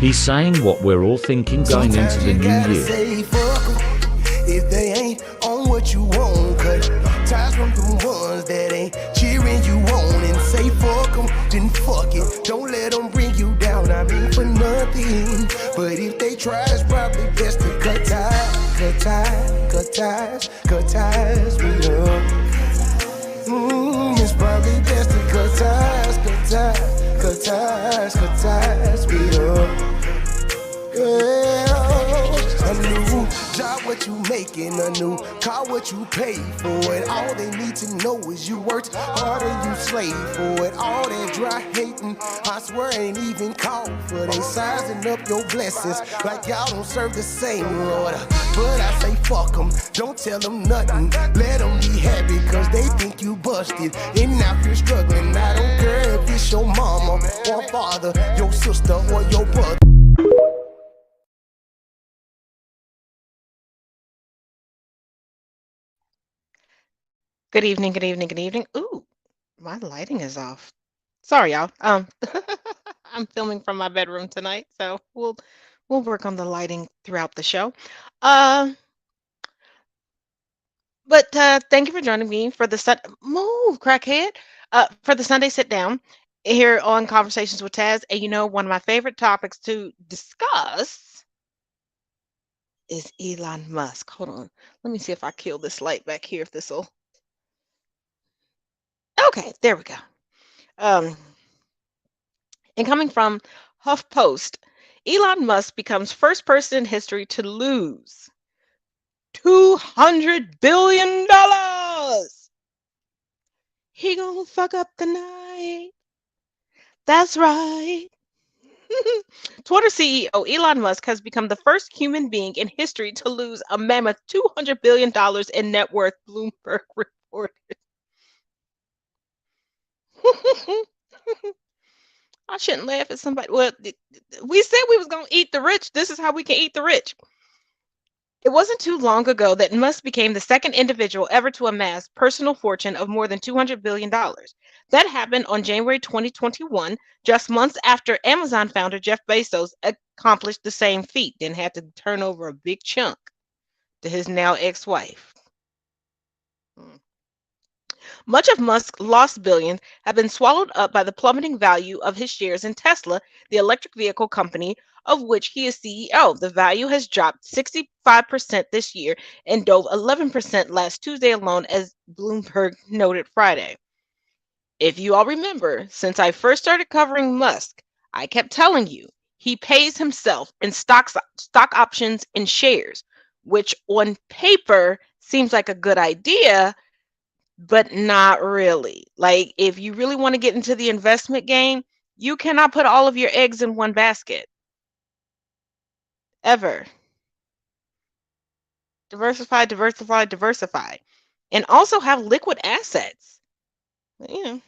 He's saying what we're all thinking going into the new year. Say fuck 'em if they ain't on what you want. Cut ties from the ones that ain't cheering you on. And say fuck 'em, then fuck it. Don't let them bring you down, I mean for nothing. But if they try, it's probably best to cut ties. Cut ties, cut ties, cut ties with them. It's probably best to cut ties, cut ties, cut ties, cut ties with them. A new job, what you making? A new car, what you pay for it? All they need to know is you worked hard and you slave for it. All that dry hating, I swear ain't even called for. They sizing up your blessings like y'all don't serve the same Lord. But I say fuck them, don't tell them nothing. Let them be happy cause they think you busted. And now you're struggling. I don't care if it's your mama or father, your sister or your brother. Good evening, good evening, good evening. Ooh, my lighting is off. Sorry, y'all. I'm filming from my bedroom tonight, so we'll work on the lighting throughout the show. Uh, but thank you for joining me for the move, crackhead. For the Sunday sit down here on Conversations with Taz. And you know, one of my favorite topics to discuss is Elon Musk. Hold on, let me see if I kill this light back here. If this will. Okay, there we go. Um, and coming from HuffPost, Elon Musk becomes first person in history to lose $200 billion. He gonna fuck up the night. That's right. Twitter CEO Elon Musk has become the first human being in history to lose a mammoth $200 billion in net worth, Bloomberg reported. I shouldn't laugh at somebody. Well, we said we was going to eat the rich. This is how we can eat the rich. It wasn't too long ago that Musk became the second individual ever to amass personal fortune of more than $200 billion. That happened on January 2021, just months after Amazon founder Jeff Bezos accomplished the same feat, then had to turn over a big chunk to his now ex-wife. Much of Musk's lost billions have been swallowed up by the plummeting value of his shares in Tesla, the electric vehicle company of which he is CEO. The value has dropped 65% this year and dove 11% last Tuesday alone, as Bloomberg noted Friday. If you all remember, since I first started covering Musk, I kept telling you he pays himself in stock options and shares, which on paper seems like a good idea, but not really. Like, if you really want to get into the investment game, you cannot put all of your eggs in one basket. Ever. Diversify, diversify, diversify. And also have liquid assets. You know.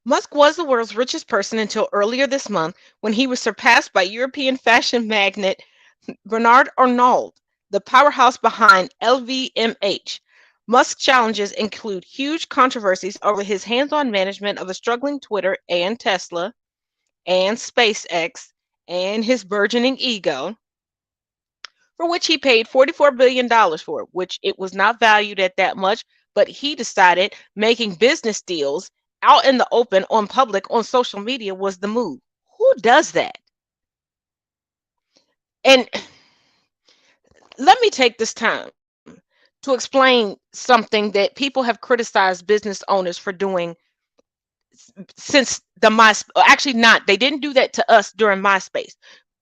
Musk was the world's richest person until earlier this month when he was surpassed by European fashion magnate Bernard Arnault, the powerhouse behind LVMH. Musk's challenges include huge controversies over his hands-on management of a struggling Twitter and Tesla and SpaceX and his burgeoning ego, for which he paid $44 billion for, which it was not valued at that much, but he decided making business deals out in the open on public on social media was the move. Who does that? And let me take this time to explain something that people have criticized business owners for doing since the MySpace. Actually, not. They didn't do that to us during MySpace.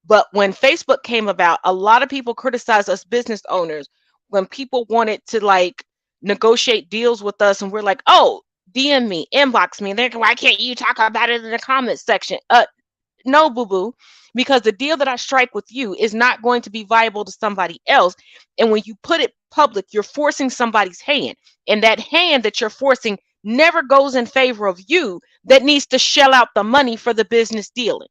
But when Facebook came about, a lot of people criticized us business owners when people wanted to like negotiate deals with us, and we're like, oh, DM me, inbox me. And they're like, why can't you talk about it in the comments section? No, boo-boo, because the deal that I strike with you is not going to be viable to somebody else. And when you put it public, you're forcing somebody's hand. And that hand that you're forcing never goes in favor of you that needs to shell out the money for the business dealing.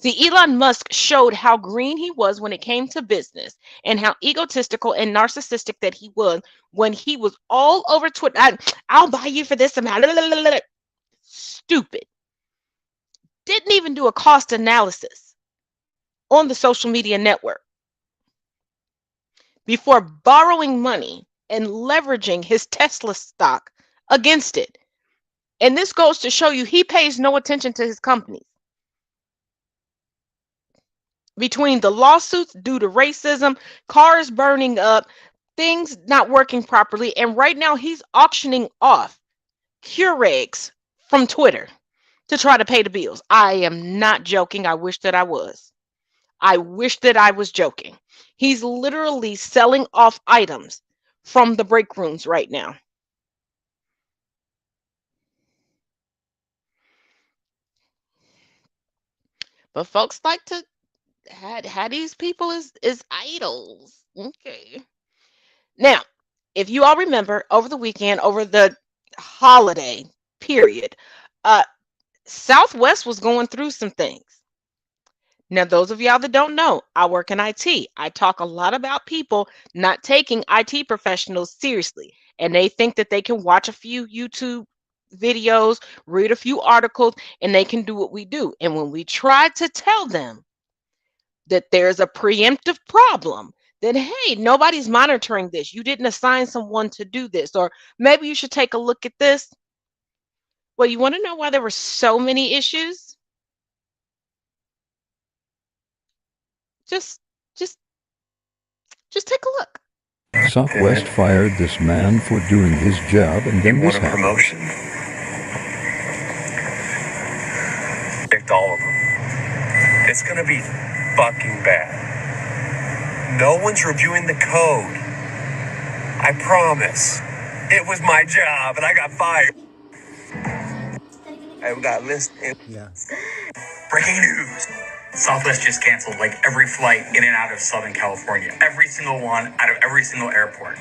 See, Elon Musk showed how green he was when it came to business and how egotistical and narcissistic that he was when he was all over Twitter. I'll buy you for this amount. Stupid. didn't even do a cost analysis on the social media network before borrowing money and leveraging his Tesla stock against it. And this goes to show you he pays no attention to his companies. Between the lawsuits due to racism, cars burning up, things not working properly, and right now he's auctioning off Keurigs from Twitter to try to pay the bills. I am not joking. I wish that I was. I wish that I was joking. He's literally selling off items from the break rooms right now. But folks like to had these people as idols. Okay. Now, if you all remember over the weekend, over the holiday period, uh, Southwest was going through some things. Now, those of y'all that don't know, I work in IT. I talk a lot about people not taking IT professionals seriously, and they think that they can watch a few YouTube videos, read a few articles, and they can do what we do. And when we try to tell them that there's a preemptive problem, that hey, nobody's monitoring this, you didn't assign someone to do this, or maybe you should take a look at this. Well, you want to know why there were so many issues? Just just just take a look. Southwest fired this man for doing his job, and then this happened. Promotion? Picked all of them. It's gonna be fucking bad. No one's reviewing the code. I promise. It was my job, and I got fired. Hey, we got a list. Yeah. Breaking news. Southwest just canceled like every flight in and out of Southern California. Every single one out of every single airport.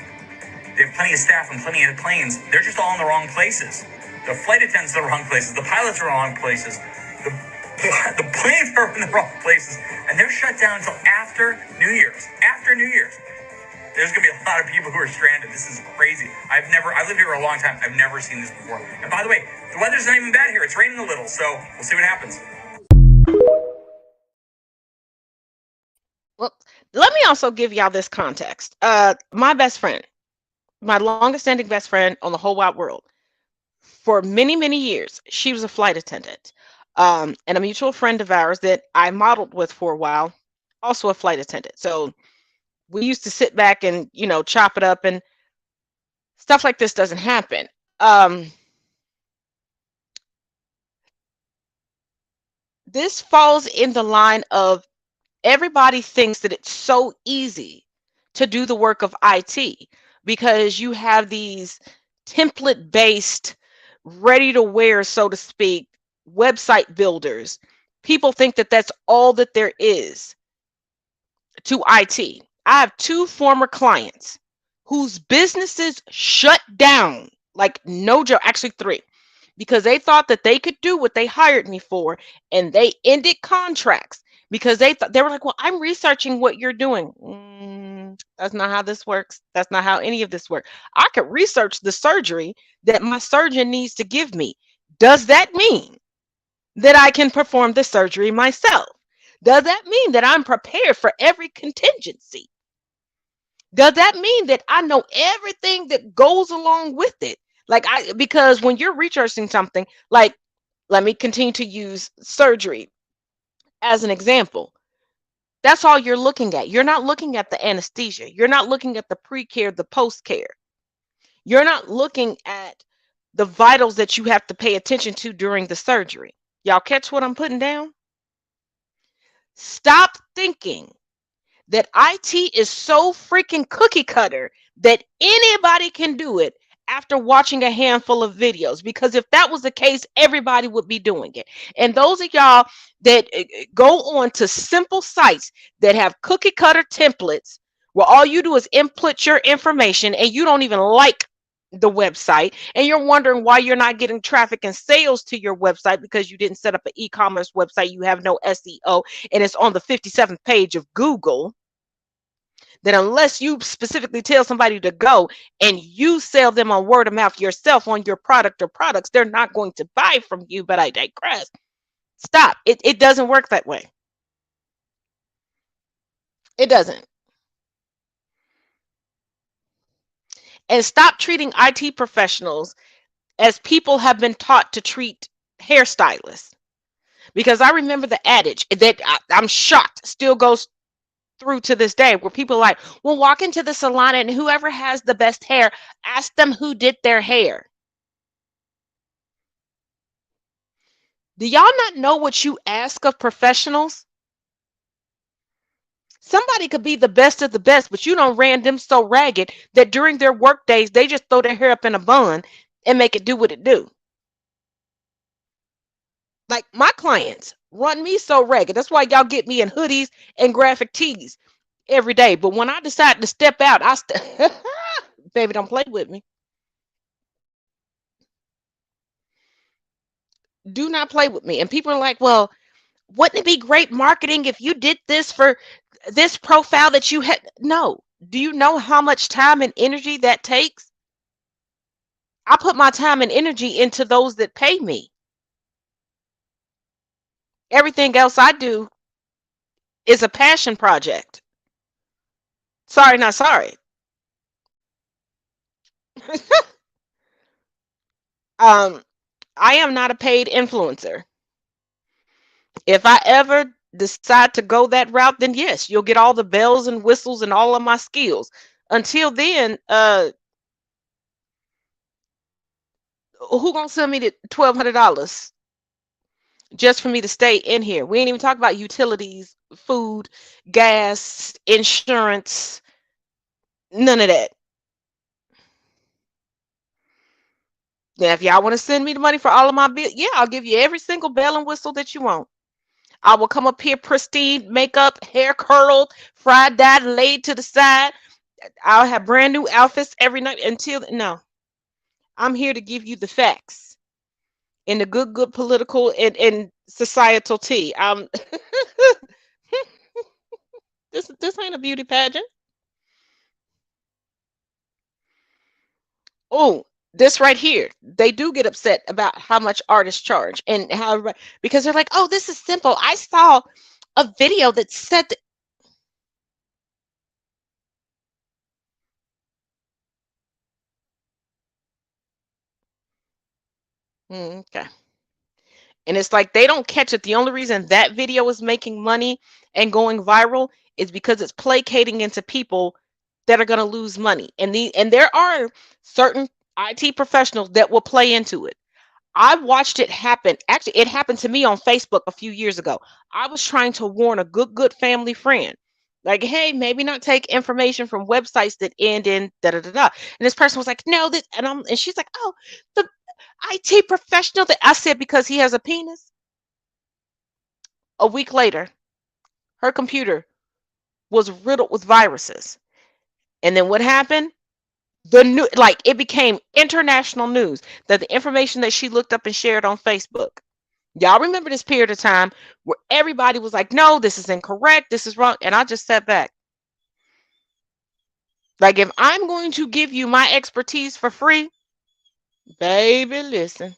They have plenty of staff and plenty of planes. They're just all in the wrong places. The flight attendants are in the wrong places. The pilots are in the wrong places. The planes are in the wrong places. And they're shut down until after New Year's. After New Year's. There's going to be a lot of people who are stranded. This is crazy. I lived here for a long time. I've never seen this before. And by the way, the weather's not even bad here. It's raining a little, so we'll see what happens. Well, let me also give y'all this context. My best friend, my longest standing best friend on the whole wide world, for many, many years, she was a flight attendant. And a mutual friend of ours that I modeled with for a while, also a flight attendant. So we used to sit back and, chop it up, and stuff like this doesn't happen. This falls in the line of everybody thinks that it's so easy to do the work of IT because you have these template based, ready to wear, so to speak, website builders. People think that that's all that there is to IT. I have 2 former clients whose businesses shut down, like no joke, actually 3, because they thought that they could do what they hired me for, and they ended contracts because they were like, well, I'm researching what you're doing. That's not how this works. That's not how any of this works. I could research the surgery that my surgeon needs to give me. Does that mean that I can perform the surgery myself? Does that mean that I'm prepared for every contingency? Does that mean that I know everything that goes along with it? Because when you're researching something, like, let me continue to use surgery as an example. That's all you're looking at. You're not looking at the anesthesia. You're not looking at the pre-care, the post-care. You're not looking at the vitals that you have to pay attention to during the surgery. Y'all catch what I'm putting down? Stop thinking that IT is so freaking cookie cutter that anybody can do it after watching a handful of videos, because if that was the case, everybody would be doing it. And those of y'all that go on to simple sites that have cookie cutter templates where all you do is input your information and you don't even like the website, and you're wondering why you're not getting traffic and sales to your website because you didn't set up an e-commerce website, you have no SEO, and it's on the 57th page of Google, then unless you specifically tell somebody to go and you sell them on word of mouth yourself on your product or products, they're not going to buy from you. But I digress. Stop. It doesn't work that way. It doesn't. And stop treating IT professionals as people have been taught to treat hairstylists. Because I remember the adage that I'm shocked still goes through to this day, where people are like, well, walk into the salon and whoever has the best hair, ask them who did their hair. Do y'all not know what you ask of professionals? Somebody could be the best of the best, but you don't ran them so ragged that during their work days, they just throw their hair up in a bun and make it do what it do. Like my clients run me so ragged. That's why y'all get me in hoodies and graphic tees every day. But when I decide to step out, baby, don't play with me. Do not play with me. And people are like, well, wouldn't it be great marketing if you did this for this profile that you had? No. Do you know how much time and energy that takes? I put my time and energy into those that pay me. Everything else I do is a passion project. Sorry, not sorry. I am not a paid influencer. If I ever decide to go that route, then yes, you'll get all the bells and whistles and all of my skills. Until then, who gonna send me the $1,200 just for me to stay in here? We ain't even talk about utilities, food, gas, insurance, none of that. Now, if y'all want to send me the money for all of my bills, yeah, I'll give you every single bell and whistle that you want. I will come up here pristine, makeup, hair curled, fried, dyed, laid to the side. I'll have brand new outfits every night until no. I'm here to give you the facts in the good political and societal tea. This ain't a beauty pageant. Oh, this right here, they do get upset about how much artists charge and how, because they're like, oh, this is simple. I saw a video that said that. Okay. And it's like they don't catch it. The only reason that video is making money and going viral is because it's placating into people that are going to lose money. And there are certain IT professionals that will play into it. I watched it happen. Actually, it happened to me on Facebook a few years ago. I was trying to warn a good family friend, like, hey, maybe not take information from websites that end in da da da da. And this person was like, no, this, and she's like, oh, the IT professional that I said because he has a penis. A week later, her computer was riddled with viruses. And then what happened? It became international news that the information that she looked up and shared on Facebook. Y'all remember this period of time where everybody was like, no, this is incorrect, this is wrong. And I just sat back. Like, if I'm going to give you my expertise for free, baby, listen.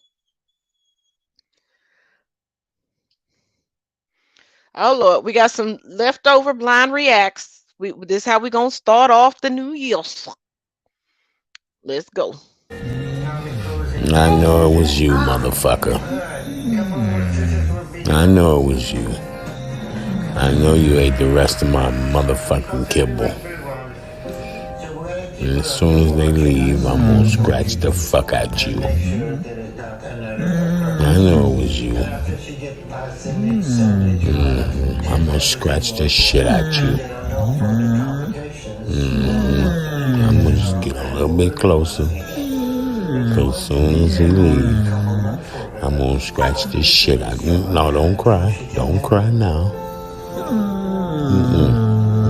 Oh Lord, we got some leftover blind reacts. This is how we gonna start off the new year. Let's go. I know it was you, motherfucker. I know it was you. I know you ate the rest of my motherfucking kibble. And as soon as they leave, I'm gonna scratch the fuck out you. I know it was you. I'm gonna scratch the shit out you. I'm gonna just get a little bit closer. Cause as soon as he leaves, I'm gonna scratch this shit out. No, don't cry. Don't cry now.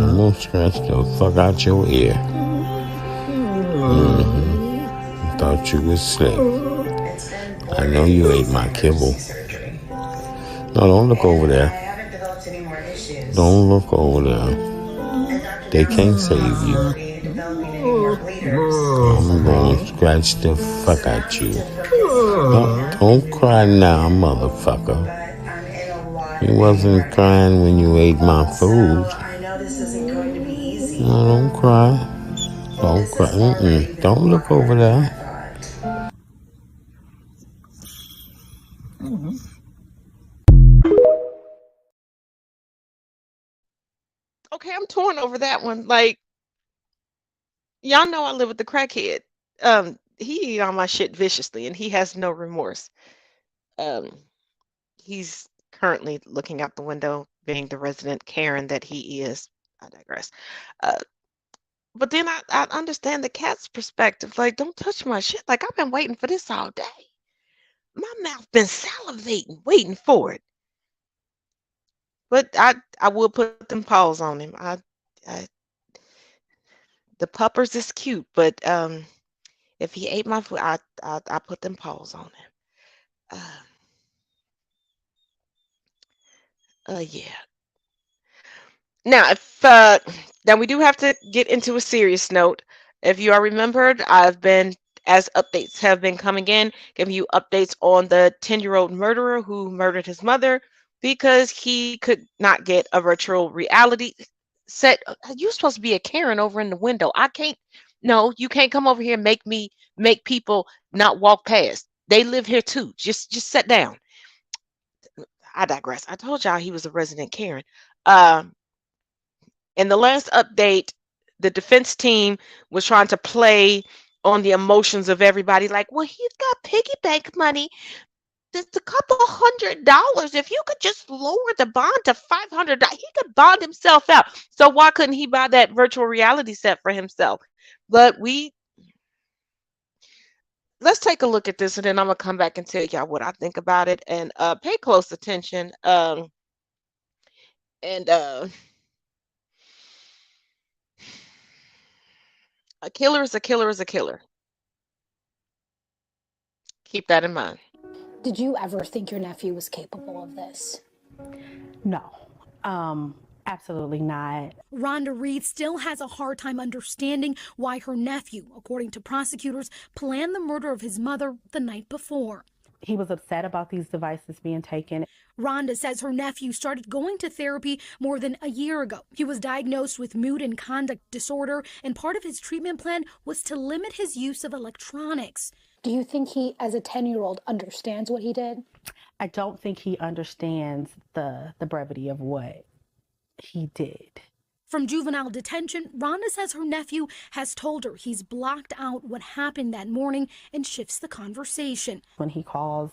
I'm gonna scratch the fuck out your ear. Thought you was slick. I know you ate my kibble. No, don't look over there. Don't look over there. They can't save you. I'm gonna scratch the fuck out you. Don't cry now, motherfucker. You wasn't crying when you ate my food. I know this isn't going to be easy. No, don't cry. Don't cry. Don't look over there. Okay, I'm torn over that one. Like, y'all know I live with the crackhead. He eat on my shit viciously, and he has no remorse. Um, he's currently looking out the window, being the resident Karen that he is. I digress. Uh, but then I understand the cat's perspective. Like, don't touch my shit. Like, I've been waiting for this all day. My mouth been salivating, waiting for it. But I will put them paws on him. I the puppers is cute, but if he ate my food, I put them paws on him. Yeah. Now, if now we do have to get into a serious note. If you are remembered, I've been, as updates have been coming in, giving you updates on the 10-year-old murderer who murdered his mother because he could not get a virtual reality set. You're supposed to be a Karen over in the window. I can't. No, you can't come over here and make people not walk past. They live here too. Just sit down. I digress. I told y'all he was a resident Karen. In the last update, the defense team was trying to play on the emotions of everybody, like, well, he's got piggy bank money. That's a couple $100. If you could just lower the bond to $500, he could bond himself out. So why couldn't he buy that virtual reality set for himself? But let's take a look at this, and then I'm gonna come back and tell y'all what I think about it. And pay close attention. And a killer is a killer is a killer. Keep that in mind. Did you ever think your nephew was capable of this? No, absolutely not. Rhonda Reed still has a hard time understanding why her nephew, according to prosecutors, planned the murder of his mother the night before. He was upset about these devices being taken. Rhonda says her nephew started going to therapy more than a year ago. He was diagnosed with mood and conduct disorder, and part of his treatment plan was to limit his use of electronics. Do you think he, as a 10-year-old, understands what he did? I don't think he understands the brevity of what he did. From juvenile detention, Rhonda says her nephew has told her he's blocked out what happened that morning and shifts the conversation. When he calls,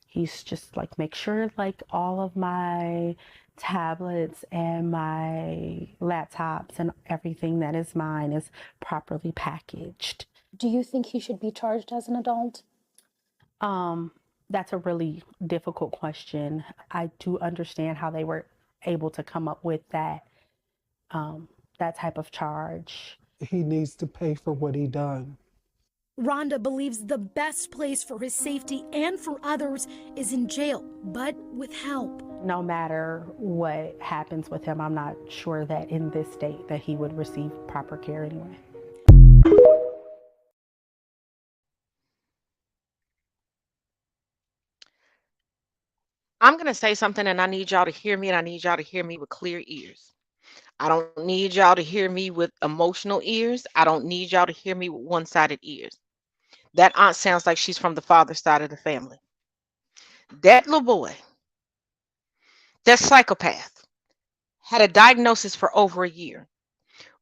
he's just like, make sure like all of my tablets and my laptops and everything that is mine is properly packaged. Do you think he should be charged as an adult? That's a really difficult question. I do understand how they were able to come up with that type of charge. He needs to pay for what he done. Rhonda believes the best place for his safety and for others is in jail, but with help. No matter what happens with him, I'm not sure that in this state that he would receive proper care anyway. I'm going to say something, and I need y'all to hear me, and I need y'all to hear me with clear ears. I don't need y'all to hear me with emotional ears. I don't need y'all to hear me with one-sided ears. That aunt sounds like she's from the father's side of the family. That little boy, that psychopath, had a diagnosis for over a year.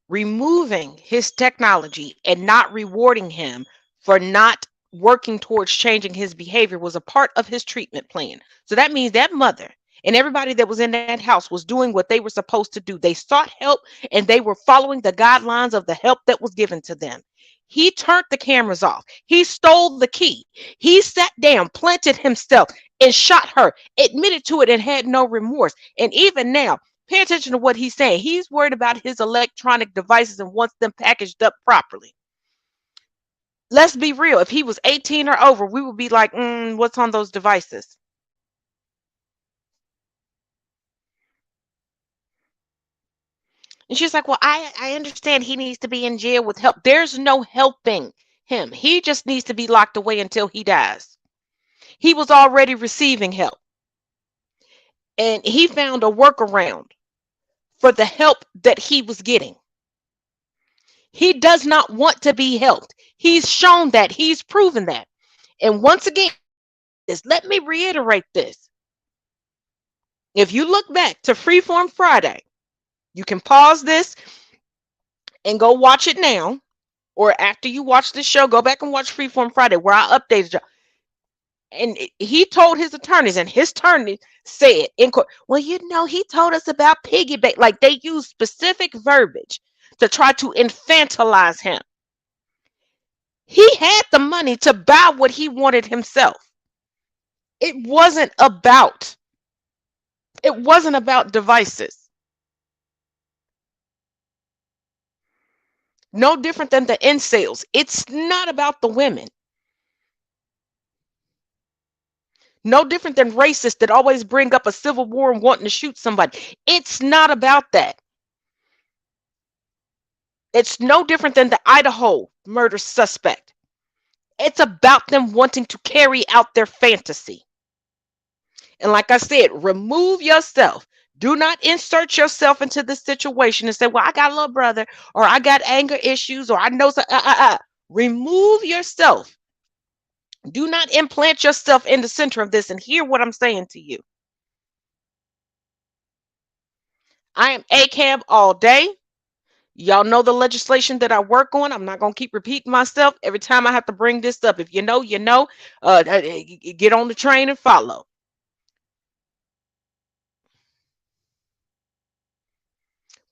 Removing his technology and not rewarding him for not working towards changing his behavior was a part of his treatment plan. So that means that mother and everybody that was in that house was doing what they were supposed to do. They sought help and they were following the guidelines of the help that was given to them. He turned the cameras off. He stole the key. He sat down, planted himself, and shot her, admitted to it, and had no remorse. And even now, pay attention to what he's saying. He's worried about his electronic devices and wants them packaged up properly. Let's be real. If he was 18 or over, we would be like, what's on those devices? And she's like, well, I understand he needs to be in jail with help. There's no helping him. He just needs to be locked away until he dies. He was already receiving help. And he found a workaround for the help that he was getting. He does not want to be helped. He's shown that. He's proven that. And once again, let me reiterate this. If you look back to Freeform Friday, you can pause this and go watch it now. Or after you watch this show, go back and watch Freeform Friday, where I updated you. And he told his attorneys, and his attorney said in court, well, he told us about piggyback. Like, they use specific verbiage to try to infantilize him. He had the money to buy what he wanted himself. It wasn't about devices. No different than the incels. It's not about the women. No different than racists that always bring up a civil war and wanting to shoot somebody. It's not about that. It's no different than the Idaho murder suspect. It's about them wanting to carry out their fantasy. And like I said, remove yourself. Do not insert yourself into the situation and say, well, I got a little brother, or I got anger issues, or I know so. Remove yourself. Do not implant yourself in the center of this, and hear what I'm saying to you. I am ACAB all day. Y'all know the legislation that I work on. I'm not going to keep repeating myself every time I have to bring this up. If you know, you know. Get on the train and follow.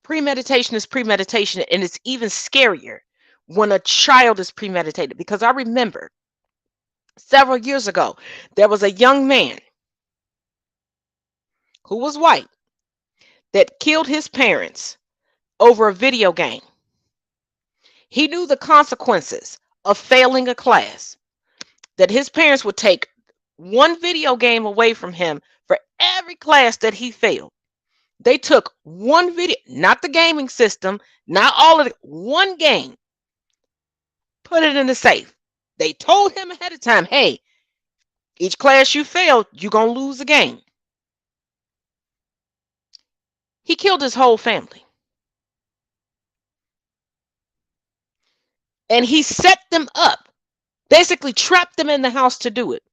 Premeditation is premeditation, and it's even scarier when a child is premeditated, because I remember several years ago, there was a young man who was white that killed his parents over a video game. He knew the consequences of failing a class, that his parents would take one video game away from him for every class that he failed. They took one video, not the gaming system, not all of it, one game, put it in the safe. They told him ahead of time, hey, each class you failed, you're going to lose a game. He killed his whole family. And he set them up, basically trapped them in the house to do it.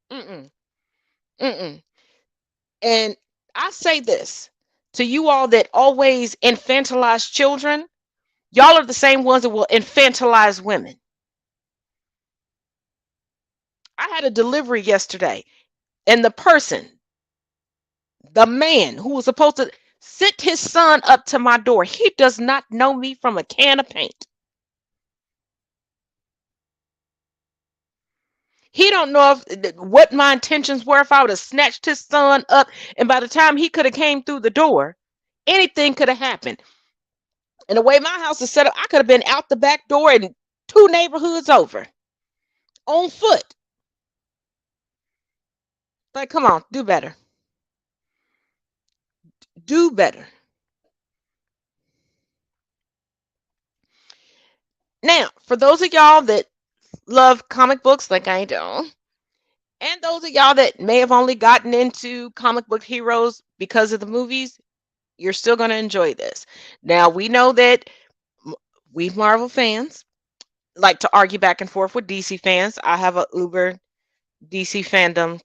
And I say this to you all that always infantilize children. Y'all are the same ones that will infantilize women. I had a delivery yesterday, and the person, the man who was supposed to sit his son up to my door, he does not know me from a can of paint. He don't know what my intentions were, if I would have snatched his son up, and by the time he could have came through the door, anything could have happened. And the way my house is set up, I could have been out the back door and 2 neighborhoods over on foot. Like, come on, do better. Do better. Now, for those of y'all that love comic books like I do, and those of y'all that may have only gotten into comic book heroes because of the movies, you're still going to enjoy this. Now, we know that we Marvel fans like to argue back and forth with DC fans. I have a uber DC fandom.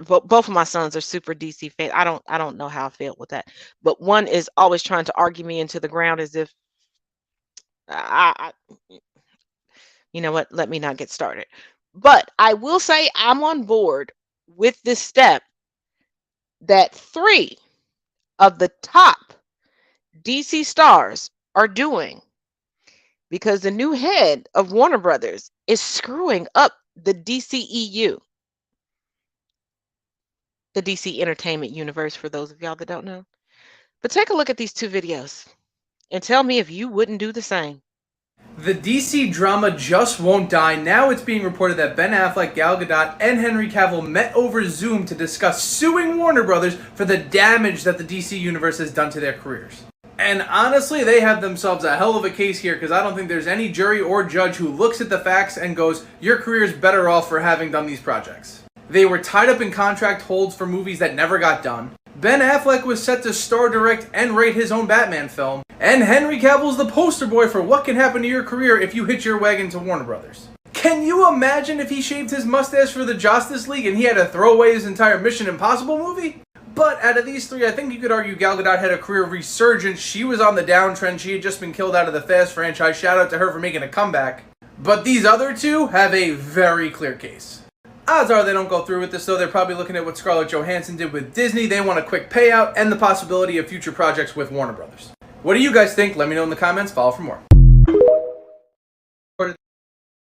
Both of my sons are super DC fans. I don't know how I feel with that, but one is always trying to argue me into the ground as if you know what, let me not get started. But I will say I'm on board with this step that 3 of the top DC stars are doing, because the new head of Warner Brothers is screwing up the DCEU, the DC Entertainment Universe, for those of y'all that don't know. But take a look at these 2 videos and tell me if you wouldn't do the same. The DC drama just won't die. Now it's being reported that Ben Affleck, Gal Gadot, and Henry Cavill met over Zoom to discuss suing Warner Brothers for the damage that the DC universe has done to their careers. And honestly, they have themselves a hell of a case here, because I don't think there's any jury or judge who looks at the facts and goes, your career's better off for having done these projects. They were tied up in contract holds for movies that never got done. Ben Affleck was set to star, direct, and write his own Batman film. And Henry Cavill's the poster boy for what can happen to your career if you hitch your wagon to Warner Brothers. Can you imagine if he shaved his mustache for the Justice League and he had to throw away his entire Mission Impossible movie? But out of these three, I think you could argue Gal Gadot had a career resurgence. She was on the downtrend. She had just been killed out of the Fast franchise. Shout out to her for making a comeback. But these other two have a very clear case. Odds are they don't go through with this, though. They're probably looking at what Scarlett Johansson did with Disney. They want a quick payout and the possibility of future projects with Warner Brothers. What do you guys think? Let me know in the comments. Follow for more.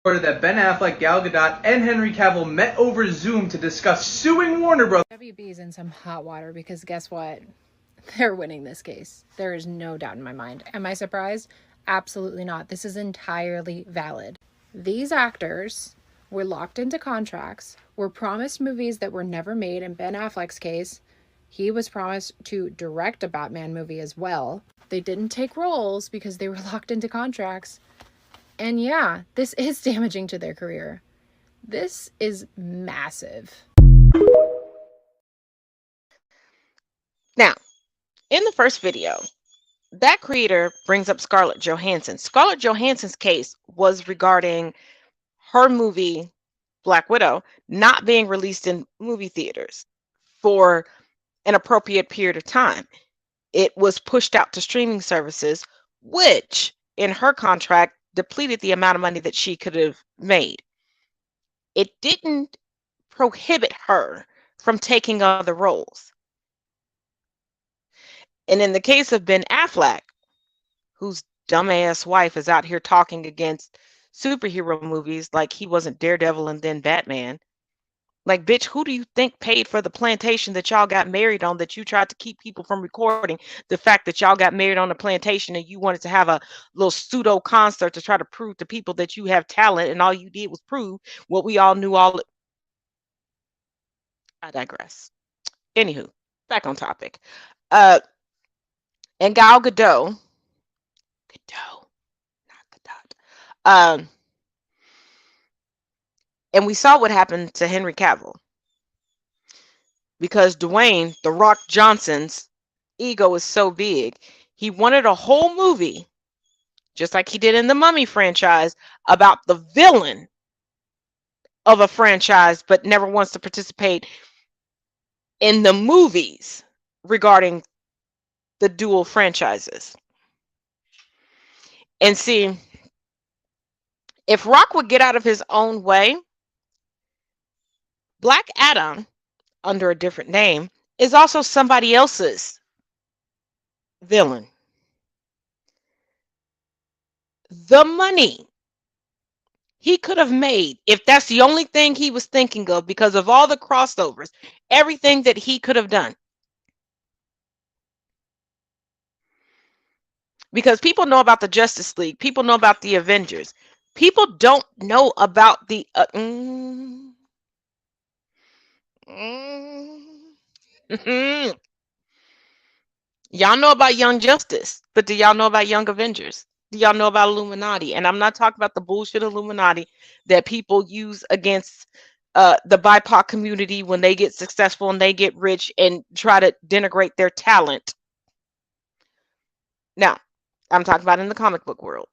Reported that Ben Affleck, Gal Gadot, and Henry Cavill met over Zoom to discuss suing Warner Brothers. WB's in some hot water because guess what? They're winning this case. There is no doubt in my mind. Am I surprised? Absolutely not. This is entirely valid. These actors were locked into contracts, were promised movies that were never made. In Ben Affleck's case, he was promised to direct a Batman movie as well. They didn't take roles because they were locked into contracts. And yeah, this is damaging to their career. This is massive. Now, in the first video, that creator brings up Scarlett Johansson. Scarlett Johansson's case was regarding her movie, Black Widow, not being released in movie theaters for an appropriate period of time. It was pushed out to streaming services, which in her contract depleted the amount of money that she could have made. It didn't prohibit her from taking other roles. And in the case of Ben Affleck, whose dumbass wife is out here talking against superhero movies like he wasn't Daredevil and then Batman. Like, bitch, who do you think paid for the plantation that y'all got married on that you tried to keep people from recording? The fact that y'all got married on the plantation and you wanted to have a little pseudo concert to try to prove to people that you have talent, and all you did was prove what we all knew all. I digress. Anywho, back on topic. And Gal Gadot, and we saw what happened to Henry Cavill because Dwayne "The Rock" Johnson's ego is so big. He wanted a whole movie, just like he did in the Mummy franchise, about the villain of a franchise, but never wants to participate in the movies regarding the dual franchises. And see, if Rock would get out of his own way, Black Adam, under a different name, is also somebody else's villain. The money he could have made, if that's the only thing he was thinking of, because of all the crossovers, everything that he could have done. Because people know about the Justice League, people know about the Avengers. People don't know about the y'all know about Young Justice, but do y'all know about Young Avengers? Do y'all know about Illuminati? And I'm not talking about the bullshit Illuminati that people use against the BIPOC community when they get successful and they get rich and try to denigrate their talent. Now, I'm talking about in the comic book world.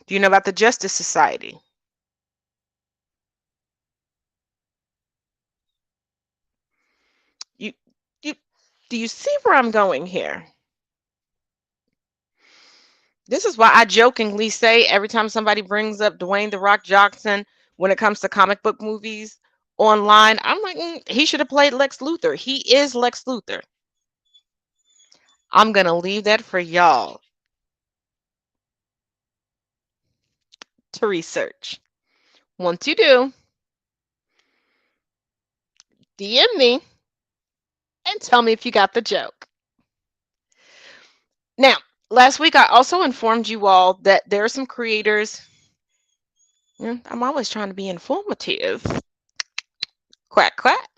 Do you know about the Justice Society? Do you see where I'm going here? This is why I jokingly say every time somebody brings up Dwayne "The Rock" Johnson when it comes to comic book movies online, I'm like, he should have played Lex Luthor. He is Lex Luthor. I'm going to leave that for y'all to research. Once you do, DM me and tell me if you got the joke. Now, last week I also informed you all that there are some creators. I'm always trying to be informative. Quack, quack.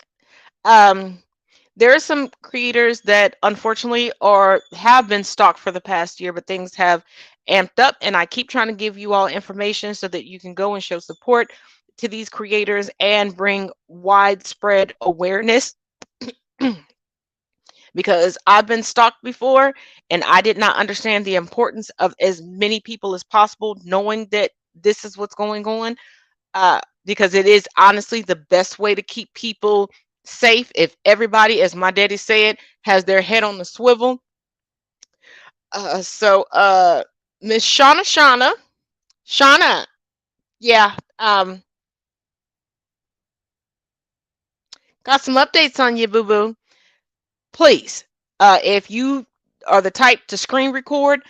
There are some creators that unfortunately have been stalked for the past year, but things have amped up, and I keep trying to give you all information so that you can go and show support to these creators and bring widespread awareness because I've been stalked before and I did not understand the importance of as many people as possible knowing that this is what's going on. Because it is honestly the best way to keep people safe if everybody, as my daddy said, has their head on the swivel. So Miss Shauna, yeah, got some updates on you, boo boo. Please, if you are the type to screen record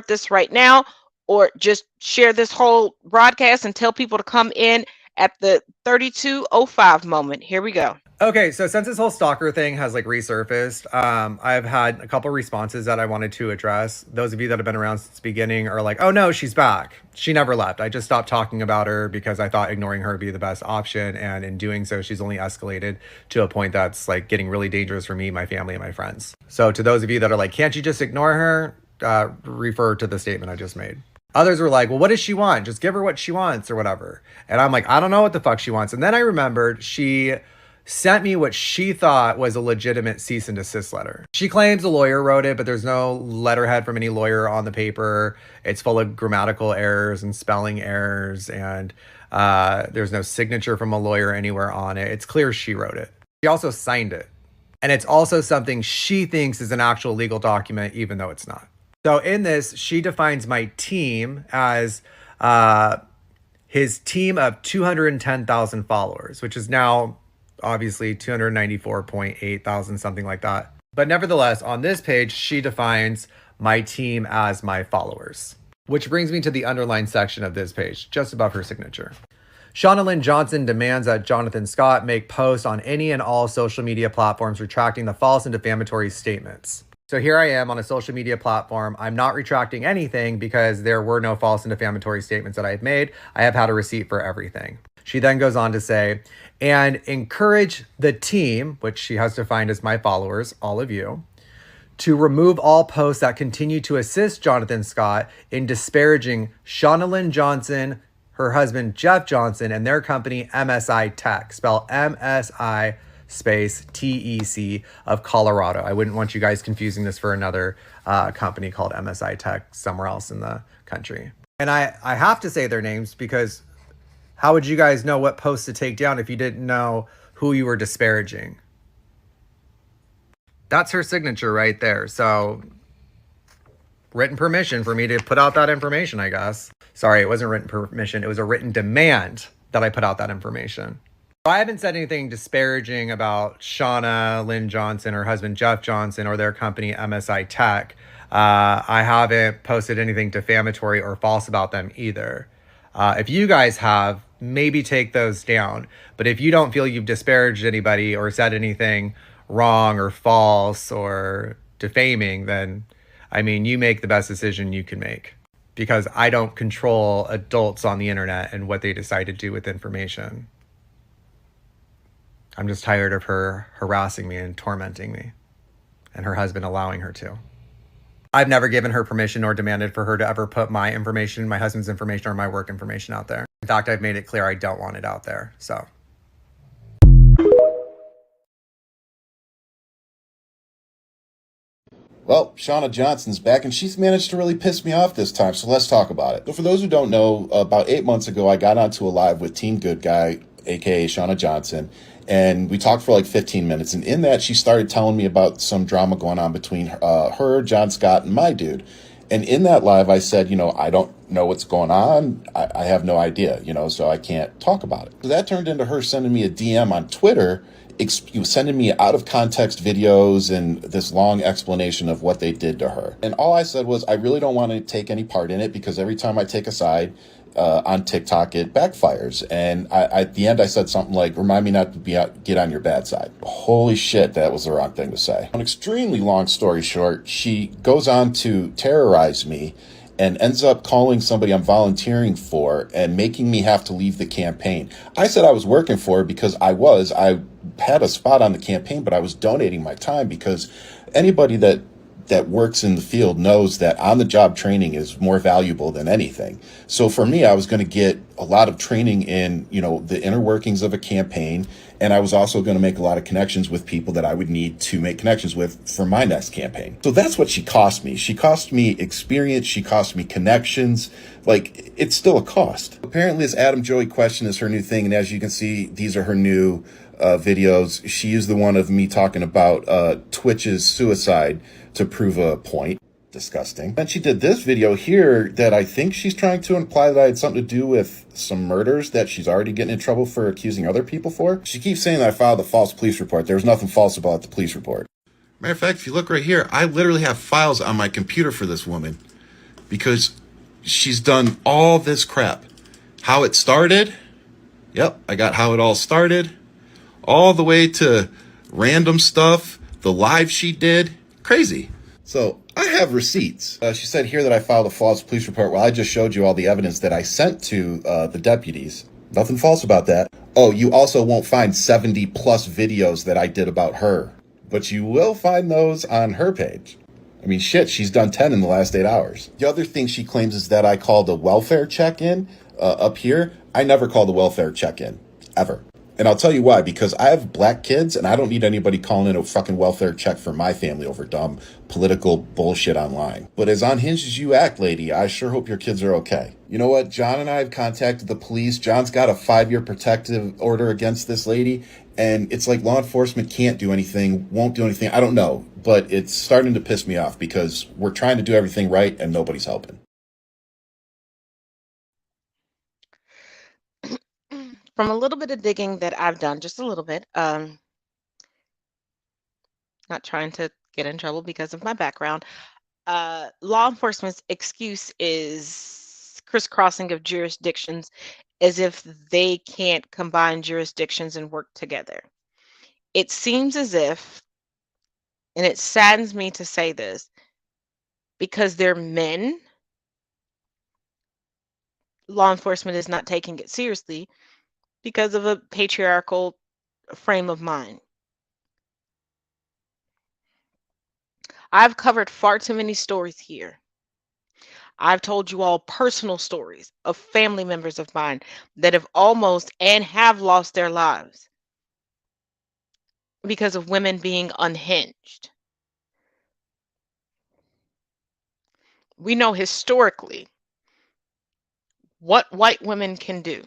this right now, or just share this whole broadcast and tell people to come in at the 32:05 moment. Here we go. Okay, so since this whole stalker thing has like resurfaced, I've had a couple responses that I wanted to address. Those of you that have been around since the beginning are like, oh no, she's back. She never left. I just stopped talking about her because I thought ignoring her would be the best option. And in doing so, she's only escalated to a point that's like getting really dangerous for me, my family, and my friends. So to those of you that are like, can't you just ignore her? Refer to the statement I just made. Others were like, well, what does she want? Just give her what she wants or whatever. And I'm like, I don't know what the fuck she wants. And then I remembered she sent me what she thought was a legitimate cease and desist letter. She claims a lawyer wrote it, but there's no letterhead from any lawyer on the paper. It's full of grammatical errors and spelling errors, and there's no signature from a lawyer anywhere on it. It's clear she wrote it. She also signed it. And it's also something she thinks is an actual legal document, even though it's not. So in this, she defines my team as his team of 210,000 followers, which is now obviously 294.8 thousand, something like that. But nevertheless, on this page, she defines my team as my followers, which brings me to the underlined section of this page, just above her signature. Shauna Lynn Johnson demands that Jonathan Scott make posts on any and all social media platforms retracting the false and defamatory statements. So here I am on a social media platform. I'm not retracting anything because there were no false and defamatory statements that I've made. I have had a receipt for everything. She then goes on to say, and encourage the team, which she has defined as my followers, all of you, to remove all posts that continue to assist Jonathan Scott in disparaging Shauna Lynn Johnson, her husband Jeff Johnson, and their company MSI Tech, spell MSI space TEC of Colorado. I wouldn't want you guys confusing this for another company called MSI Tech somewhere else in the country. And I have to say their names because how would you guys know what posts to take down if you didn't know who you were disparaging? That's her signature right there. So written permission for me to put out that information, I guess. Sorry, it wasn't written permission. It was a written demand that I put out that information. I haven't said anything disparaging about Shauna Lynn Johnson, her husband Jeff Johnson, or their company MSI Tech. I haven't posted anything defamatory or false about them either. If you guys have, maybe take those down. But if you don't feel you've disparaged anybody or said anything wrong or false or defaming, then, I mean, you make the best decision you can make. Because I don't control adults on the internet and what they decide to do with information. I'm just tired of her harassing me and tormenting me, and her husband allowing her to. I've never given her permission or demanded for her to ever put my information, my husband's information, or my work information out there. In fact, I've made it clear I don't want it out there, so. Well, Shauna Johnson's back, and she's managed to really piss me off this time, so let's talk about it. So for those who don't know, about 8 months ago, I got onto a live with Team Good Guy, aka Shauna Johnson, and we talked for like 15 minutes. And in that, she started telling me about some drama going on between her, John Scott, and my dude. And in that live, I said, I don't know what's going on. I have no idea, so I can't talk about it. So that turned into her sending me a DM on Twitter, sending me out of context videos and this long explanation of what they did to her. And all I said was, I really don't want to take any part in it because every time I take a side on TikTok, it backfires. And at the end, I said something like, remind me not to get on your bad side. Holy shit, that was the wrong thing to say. An extremely long story short, she goes on to terrorize me and ends up calling somebody I'm volunteering for and making me have to leave the campaign. I said I was working for her because I had a spot on the campaign, but I was donating my time because anybody that works in the field knows that on-the-job training is more valuable than anything. So for me, I was going to get a lot of training in, the inner workings of a campaign And I was also going to make a lot of connections with people that I would need to make connections with for my next campaign. So that's what she cost me. She cost me experience. She cost me connections. Like, it's still a cost. Apparently, this Adam Joey question is her new thing. And as you can see, these are her new videos. She used the one of me talking about Twitch's suicide to prove a point. Disgusting. And she did this video here that I think she's trying to imply that I had something to do with some murders that she's already getting in trouble for accusing other people for. She keeps saying that I filed a false police report. There was nothing false about the police report. Matter of fact, if you look right here, I literally have files on my computer for this woman because she's done all this crap. How it started. Yep, I got how it all started. All the way to random stuff. The live she did. Crazy. So I have receipts. She said here that I filed a false police report. Well, I just showed you all the evidence that I sent to the deputies. Nothing false about that. Oh, you also won't find 70 plus videos that I did about her, but you will find those on her page. I mean, shit, she's done 10 in the last 8 hours. The other thing she claims is that I called a welfare check-in up here. I never called a welfare check-in, ever. And I'll tell you why, because I have black kids and I don't need anybody calling in a fucking welfare check for my family over dumb political bullshit online. But as unhinged as you act, lady, I sure hope your kids are okay. You know what? John and I have contacted the police. John's got a 5-year protective order against this lady. And it's like law enforcement can't do anything, won't do anything. I don't know. But it's starting to piss me off because we're trying to do everything right and nobody's helping. From a little bit of digging that I've done, just a little bit, not trying to get in trouble because of my background, law enforcement's excuse is crisscrossing of jurisdictions as if they can't combine jurisdictions and work together. It seems as if, and it saddens me to say this, because they're men, law enforcement is not taking it seriously because of a patriarchal frame of mind. I've covered far too many stories here. I've told you all personal stories of family members of mine that have almost and have lost their lives because of women being unhinged. We know historically what white women can do.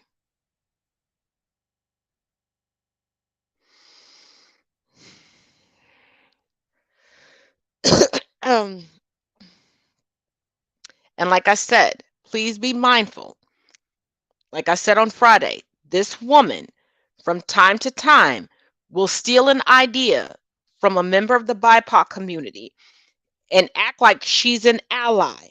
And like I said, please be mindful. Like I said on Friday, this woman from time to time will steal an idea from a member of the BIPOC community and act like she's an ally.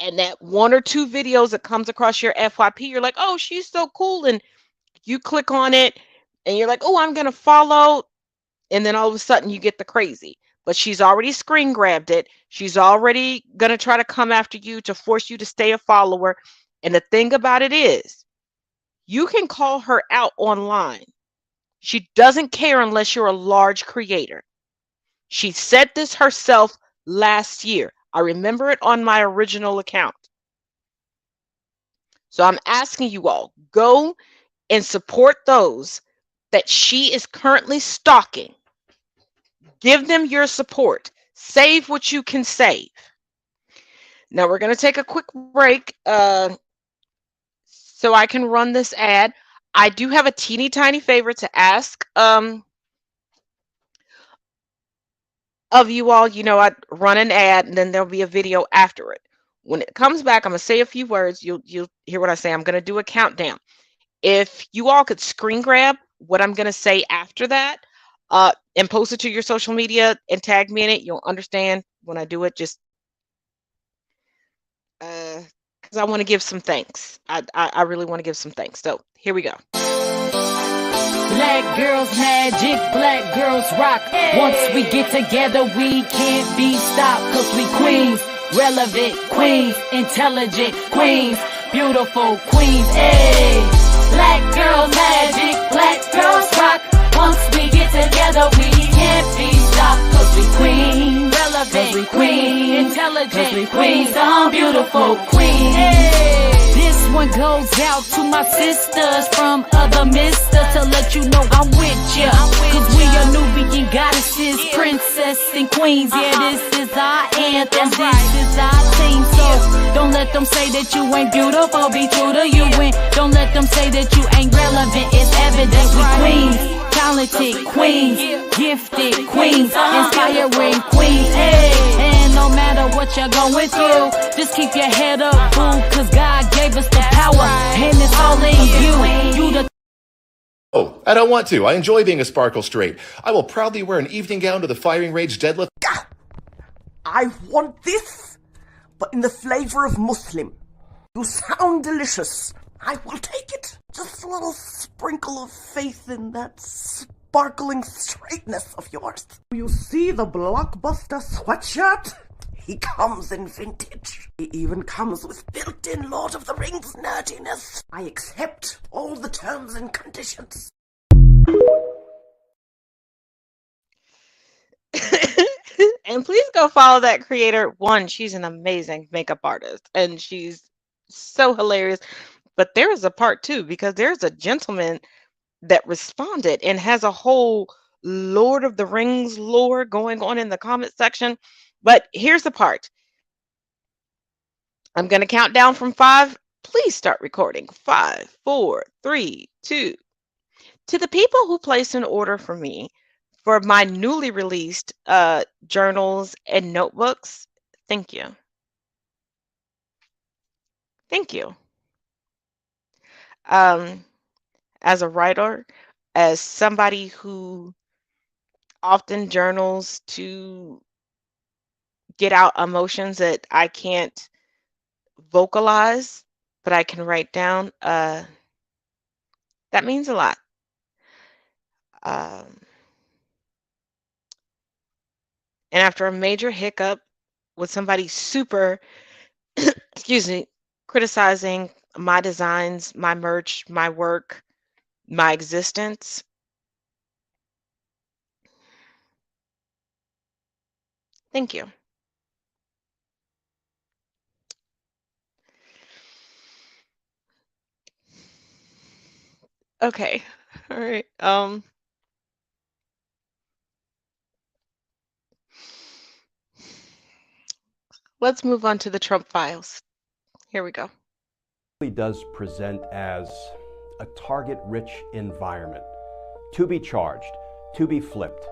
And that 1 or 2 videos that comes across your FYP, you're like, oh, she's so cool. And you click on it and you're like, oh, I'm going to follow. And then all of a sudden you get the crazy. But she's already screen grabbed it. She's already going to try to come after you to force you to stay a follower. And the thing about it is, you can call her out online. She doesn't care unless you're a large creator. She said this herself last year. I remember it on my original account. So I'm asking you all, go and support those that she is currently stalking. Give them your support. Save what you can save. Now we're going to take a quick break so I can run this ad. I do have a teeny tiny favor to ask of you all. You know, I run an ad and then there'll be a video after it. When it comes back, I'm going to say a few words. You'll hear what I say. I'm going to do a countdown. If you all could screen grab what I'm going to say after that, and post it to your social media and tag me in it, you'll understand when I do it. Just because I want to give some thanks. I really want to give some thanks. So here we go. Black girls magic, black girls rock. Once we get together, we can't be stopped. Cause we queens, relevant queens, intelligent queens, beautiful queens. Hey, black girls magic, black girls rock. Once we get together, we can't be stopped. Cause we queen, relevant we queen, intelligent we queen, some beautiful queen. Hey. This one goes out to my sisters from other misters to let you know I'm with ya. Cause we are Nubian goddesses, princess and queens. Yeah, this is our anthem, this is our team. So don't let them say that you ain't beautiful, be true to you. And don't let them say that you ain't relevant, it's evident we queens. Talented queens, gifted queens, inspiring queens. Hey, and no matter what you're going through, just keep your head up, boo, cause God gave us the power, and it's all in you. You the Oh, I don't want to. I enjoy being a sparkle straight. I will proudly wear an evening gown to the firing range deadlift. I want this, but in the flavor of Muslim. You sound delicious. I will take it. Just a little sprinkle of faith in that sparkling straightness of yours. You see the blockbuster sweatshirt? He comes in vintage. He even comes with built-in Lord of the Rings nerdiness. I accept all the terms and conditions. And please go follow that creator. One, she's an amazing makeup artist, and she's so hilarious. But there is a part two, because there's a gentleman that responded and has a whole Lord of the Rings lore going on in the comment section. But here's the part. I'm going to count down from 5. Please start recording. 5, 4, 3, 2. To the people who placed an order for me for my newly released journals and notebooks, thank you. Thank you. As a writer, as somebody who often journals to get out emotions that I can't vocalize, but I can write down, that means a lot. And after a major hiccup with somebody super, excuse me, criticizing my designs, my merch, my work, my existence, thank you. Okay. All right. Let's move on to the Trump files. Here we go. Does present as a target-rich environment, to be charged, to be flipped,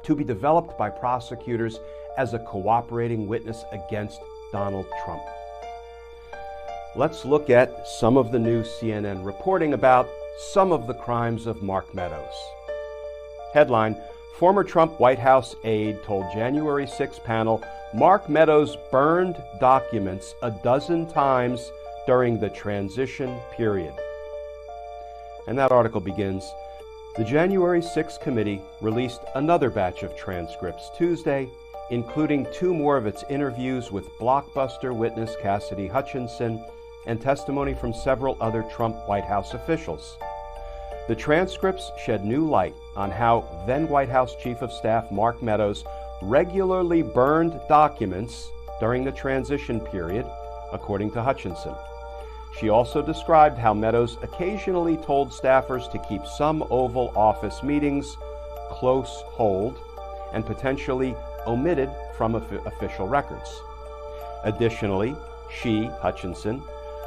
to be developed by prosecutors as a cooperating witness against Donald Trump. Let's look at some of the new CNN reporting about some of the crimes of Mark Meadows. Headline: Former Trump White House aide told January 6 panel Mark Meadows burned documents a dozen times during the transition period. And that article begins, the January 6 committee released another batch of transcripts Tuesday, including 2 more of its interviews with blockbuster witness Cassidy Hutchinson and testimony from several other Trump White House officials. The transcripts shed new light on how then White House Chief of Staff Mark Meadows regularly burned documents during the transition period, according to Hutchinson. She also described how Meadows occasionally told staffers to keep some Oval Office meetings close hold and potentially omitted from official records. Additionally, she, Hutchinson,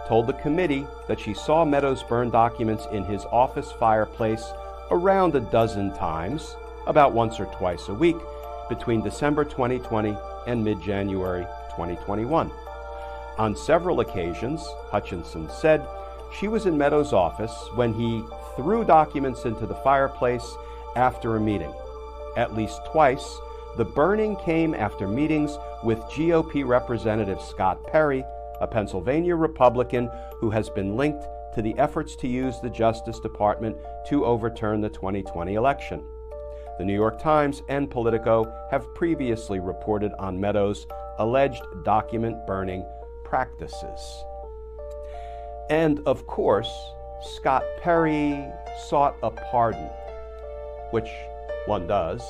told the committee that she saw Meadows burn documents in his office fireplace around a dozen times, about once or twice a week, between December 2020 and mid-January 2021. On several occasions, Hutchinson said, she was in Meadows' office when he threw documents into the fireplace after a meeting. At least twice, the burning came after meetings with GOP Representative Scott Perry, a Pennsylvania Republican who has been linked to the efforts to use the Justice Department to overturn the 2020 election. The New York Times and Politico have previously reported on Meadows' alleged document burning practices. And of course, Scott Perry sought a pardon, which one does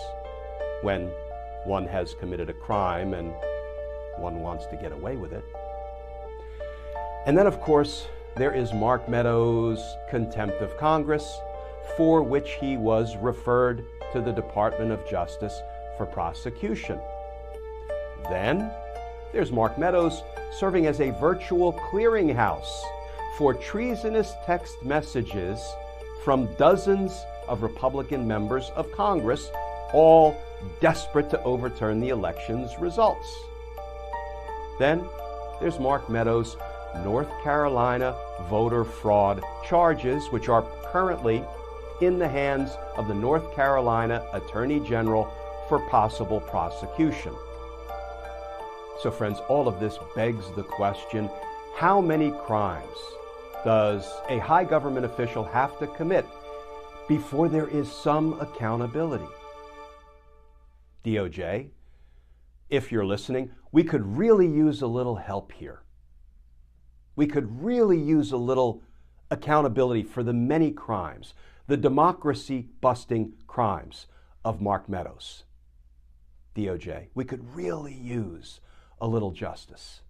when one has committed a crime and one wants to get away with it. And then, of course, there is Mark Meadows' contempt of Congress, for which he was referred to the Department of Justice for prosecution. Then there's Mark Meadows serving as a virtual clearinghouse for treasonous text messages from dozens of Republican members of Congress, all desperate to overturn the election's results. Then there's Mark Meadows' North Carolina voter fraud charges, which are currently in the hands of the North Carolina Attorney General for possible prosecution. So friends, all of this begs the question, how many crimes does a high government official have to commit before there is some accountability? DOJ, if you're listening, we could really use a little help here. We could really use a little accountability for the many crimes, the democracy-busting crimes of Mark Meadows. DOJ, we could really use a little justice.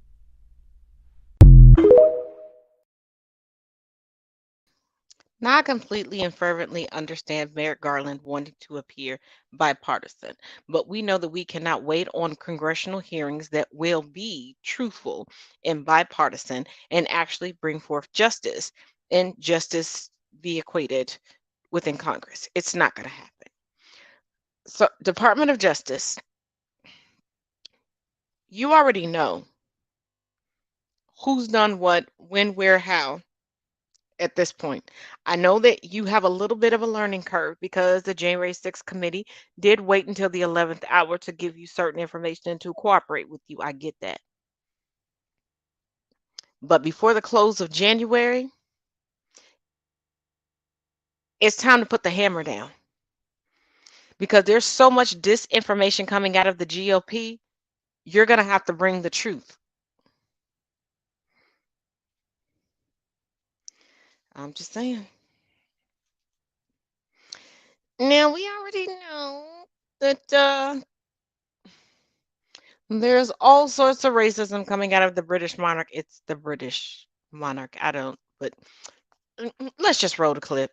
Now, I completely and fervently understand Merrick Garland wanting to appear bipartisan, but we know that we cannot wait on congressional hearings that will be truthful and bipartisan and actually bring forth justice, and justice be equated within Congress. It's not going to happen. So, Department of Justice, you already know who's done what, when, where, how. At this point, I know that you have a little bit of a learning curve because the January 6th committee did wait until the 11th hour to give you certain information and to cooperate with you. I get that. But before the close of January, it's time to put the hammer down because there's so much disinformation coming out of the GOP. You're going to have to bring the truth. I'm just saying. Now, we already know that there's all sorts of racism coming out of the British monarch. It's the British monarch. But let's just roll the clip.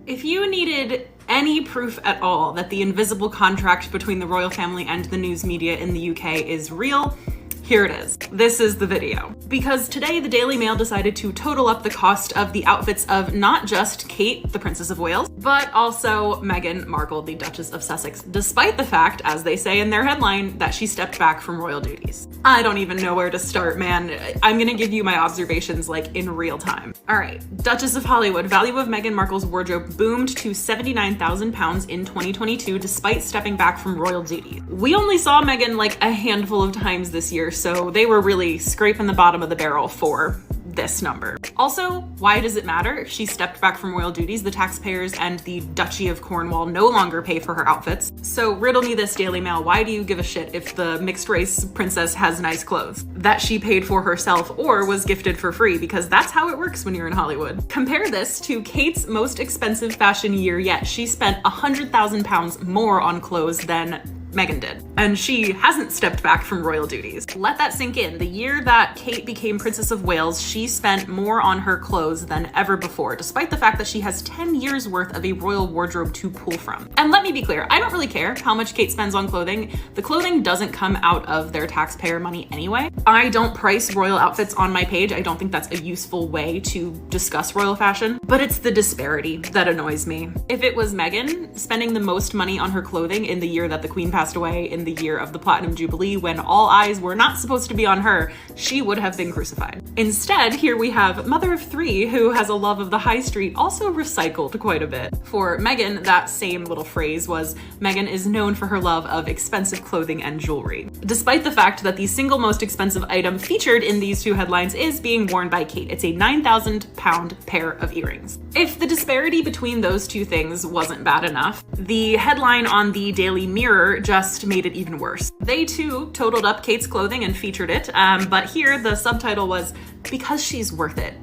If you needed any proof at all that the invisible contract between the royal family and the news media in the UK is real, here it is. This is the video. Because today the Daily Mail decided to total up the cost of the outfits of not just Kate, the Princess of Wales, but also Meghan Markle, the Duchess of Sussex, despite the fact, as they say in their headline, that she stepped back from royal duties. I don't even know where to start, man. I'm gonna give you my observations like in real time. All right, Duchess of Hollywood, value of Meghan Markle's wardrobe boomed to £79,000 in 2022 despite stepping back from royal duties. We only saw Meghan like a handful of times this year, so they were really scraping the bottom of the barrel for this number. Also, why does it matter? If she stepped back from royal duties, the taxpayers and the Duchy of Cornwall no longer pay for her outfits. So riddle me this, Daily Mail, why do you give a shit if the mixed race princess has nice clothes that she paid for herself or was gifted for free? Because that's how it works when you're in Hollywood. Compare this to Kate's most expensive fashion year yet. She spent £100,000 more on clothes than Meghan did, and she hasn't stepped back from royal duties. Let that sink in. The year that Kate became Princess of Wales, she spent more on her clothes than ever before, despite the fact that she has 10 years worth of a royal wardrobe to pull from. And let me be clear, I don't really care how much Kate spends on clothing. The clothing doesn't come out of their taxpayer money anyway. I don't price royal outfits on my page. I don't think that's a useful way to discuss royal fashion, but it's the disparity that annoys me. If it was Meghan spending the most money on her clothing in the year that the Queen passed away, in the year of the Platinum Jubilee, when all eyes were not supposed to be on her, she would have been crucified. Instead, here we have mother of three who has a love of the high street, also recycled quite a bit. For Meghan, that same little phrase was, Meghan is known for her love of expensive clothing and jewelry, despite the fact that the single most expensive item featured in these two headlines is being worn by Kate. It's a £9,000 pair of earrings. If the disparity between those two things wasn't bad enough, the headline on the Daily Mirror just made it even worse. They too totaled up Kate's clothing and featured it, but here the subtitle was, because she's worth it.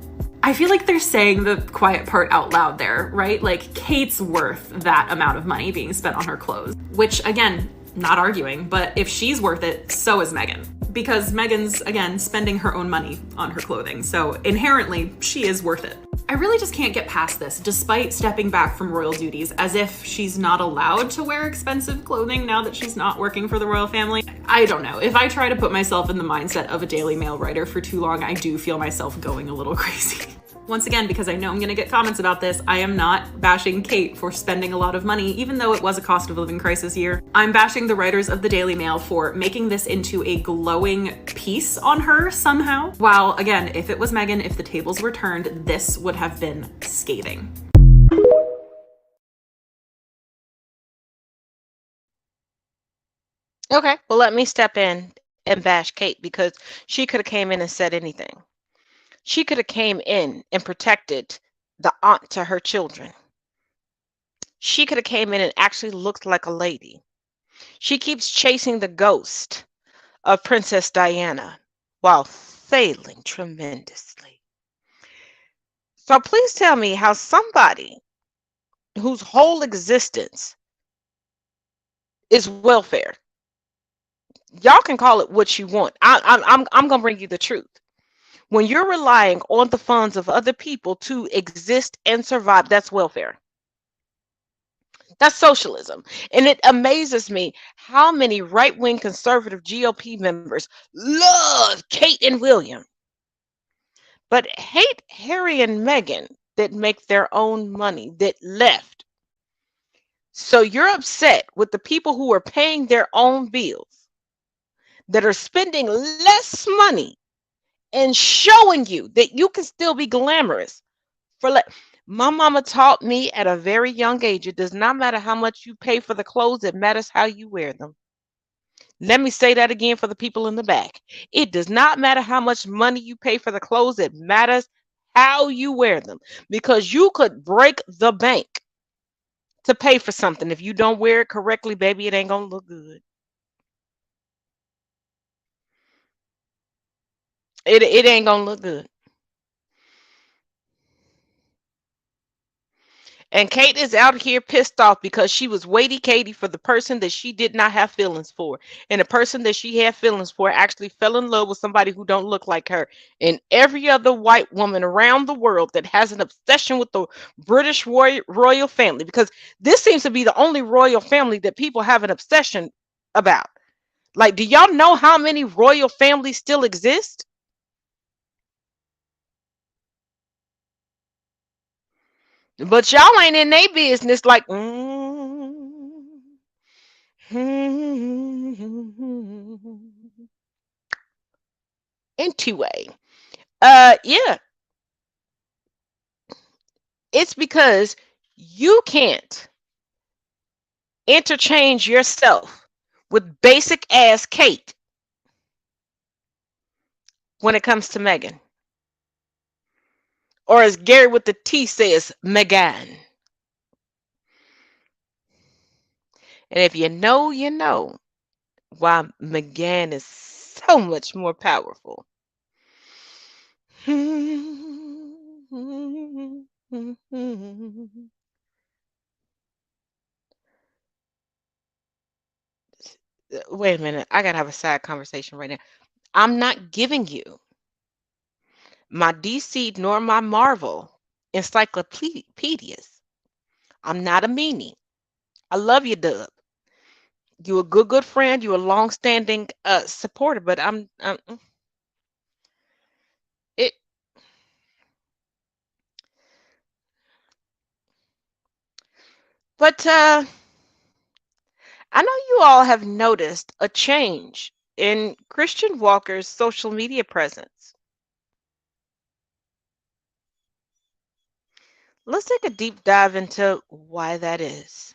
I feel like they're saying the quiet part out loud there, right? Like, Kate's worth that amount of money being spent on her clothes, which again, not arguing, but if she's worth it, so is Meghan. because Meghan's, again, spending her own money on her clothing, so inherently, she is worth it. I really just can't get past this, despite stepping back from royal duties, as if she's not allowed to wear expensive clothing now that she's not working for the royal family. I don't know. If I try to put myself in the mindset of a Daily Mail writer for too long, I do feel myself going a little crazy. Once again, because I know I'm gonna get comments about this, I am not bashing Kate for spending a lot of money, even though it was a cost of living crisis year. I'm bashing the writers of the Daily Mail for making this into a glowing piece on her somehow. While, again, if it was Meghan, if the tables were turned, this would have been scathing. Okay, well, let me step in and bash Kate because she could have came in and said anything. She could have came in and protected the aunt to her children. She could have came in and actually looked like a lady. She keeps chasing the ghost of Princess Diana while failing tremendously. So please tell me how somebody whose whole existence is welfare. Y'all can call it what you want. I'm gonna bring you the truth. When you're relying on the funds of other people to exist and survive, that's welfare. That's socialism. And it amazes me how many right-wing conservative GOP members love Kate and William, but hate Harry and Meghan that make their own money, that left. So you're upset with the people who are paying their own bills, that are spending less money and showing you that you can still be glamorous. My mama taught me at a very young age, it does not matter how much you pay for the clothes, it matters how you wear them. Let me say that again for the people in the back. It does not matter how much money you pay for the clothes, it matters how you wear them. Because you could break the bank to pay for something. If you don't wear it correctly, baby, it ain't gonna look good. It ain't gonna look good. And Kate is out here pissed off because she was Waity Katie for the person that she did not have feelings for. And the person that she had feelings for actually fell in love with somebody who don't look like her. And every other white woman around the world that has an obsession with the British royal family, because this seems to be the only royal family that people have an obsession about. Like, do y'all know how many royal families still exist? But y'all ain't in their business like, Anyway, yeah. It's because you can't interchange yourself with basic ass Kate when it comes to Meghan. Or as Gary with the T says, Meghan. And if you know, you know why Meghan is so much more powerful. Wait a minute. I gotta have a side conversation right now. I'm not giving you my DC nor my Marvel encyclopedias. I'm not a meanie. I love you, Dub. You a good friend. You a long-standing supporter, but it. But I know you all have noticed a change in Christian Walker's social media presence. Let's take a deep dive into why that is.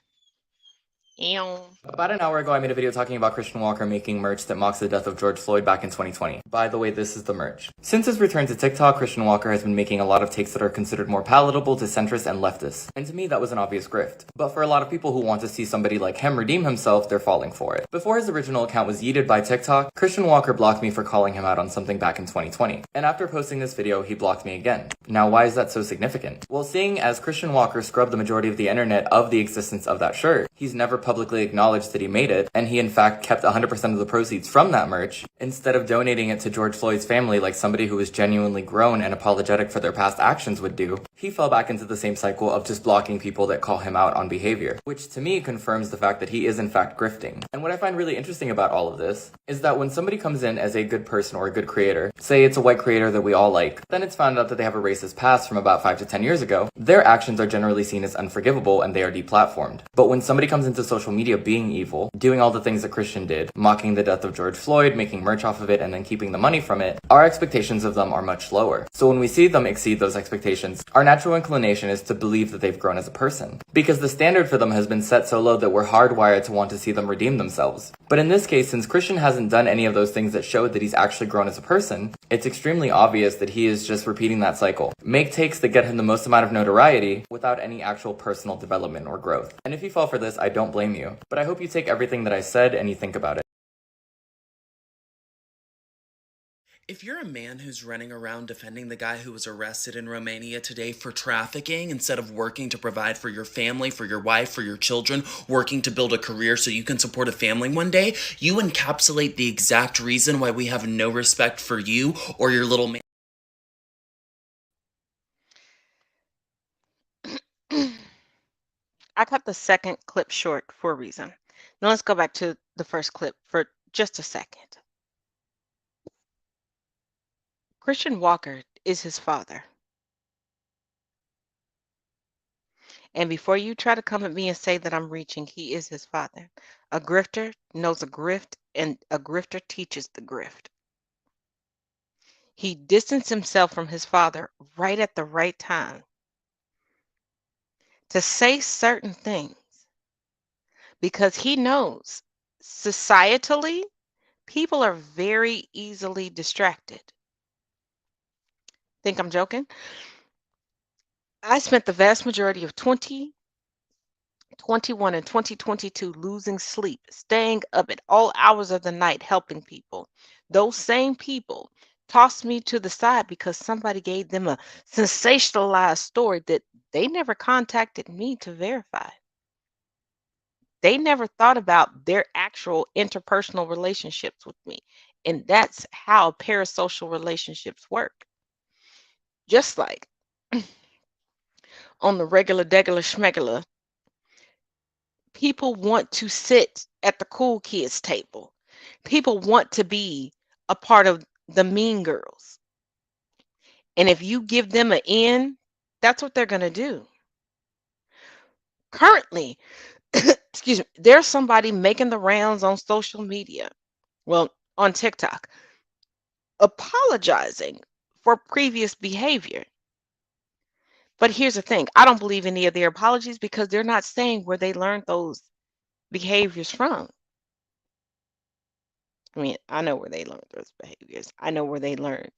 About an hour ago, I made a video talking about Christian Walker making merch that mocks the death of George Floyd back in 2020. By the way, this is the merch. Since his return to TikTok, Christian Walker has been making a lot of takes that are considered more palatable to centrists and leftists. And to me, that was an obvious grift. But for a lot of people who want to see somebody like him redeem himself, they're falling for it. Before his original account was yeeted by TikTok, Christian Walker blocked me for calling him out on something back in 2020. And after posting this video, he blocked me again. Now, why is that so significant? Well, seeing as Christian Walker scrubbed the majority of the internet of the existence of that shirt, he's never posted publicly acknowledged that he made it, and he in fact kept 100% of the proceeds from that merch, instead of donating it to George Floyd's family like somebody who was genuinely grown and apologetic for their past actions would do, he fell back into the same cycle of just blocking people that call him out on behavior, which to me confirms the fact that he is in fact grifting. And what I find really interesting about all of this is that when somebody comes in as a good person or a good creator, say it's a white creator that we all like, then it's found out that they have a racist past from about 5 to 10 years ago, their actions are generally seen as unforgivable and they are deplatformed. But when somebody comes into social media being evil, doing all the things that Christian did, mocking the death of George Floyd, making merch off of it, and then keeping the money from it, our expectations of them are much lower. So when we see them exceed those expectations, our natural inclination is to believe that they've grown as a person, because the standard for them has been set so low that we're hardwired to want to see them redeem themselves. But in this case, since Christian hasn't done any of those things that showed that he's actually grown as a person, it's extremely obvious that he is just repeating that cycle. Make takes that get him the most amount of notoriety without any actual personal development or growth. And if you fall for this, I don't blame you, but I hope you take everything that I said and you think about it. If you're a man who's running around defending the guy who was arrested in Romania today for trafficking, instead of working to provide for your family, for your wife, for your children, working to build a career so you can support a family one day, you encapsulate the exact reason why we have no respect for you or your little man. I cut the second clip short for a reason. Now let's go back to the first clip for just a second. Christian Walker is his father. And before you try to come at me and say that I'm reaching, he is his father. A grifter knows a grift, and a grifter teaches the grift. He distanced himself from his father right at the right time to say certain things because he knows societally people are very easily distracted. Think I'm joking? I spent the vast majority of 2021 and 2022 losing sleep, staying up at all hours of the night helping people. Those same people tossed me to the side because somebody gave them a sensationalized story that they never contacted me to verify. They never thought about their actual interpersonal relationships with me. And that's how parasocial relationships work. Just like on the regular, degular, schmegular, people want to sit at the cool kids table. People want to be a part of the mean girls. And if you give them an in, that's what they're going to do. Currently, excuse me, there's somebody making the rounds on social media, well, on TikTok, apologizing for previous behavior. But here's the thing. I don't believe any of their apologies because they're not saying where they learned those behaviors from. I mean, I know where they learned those behaviors. I know where they learned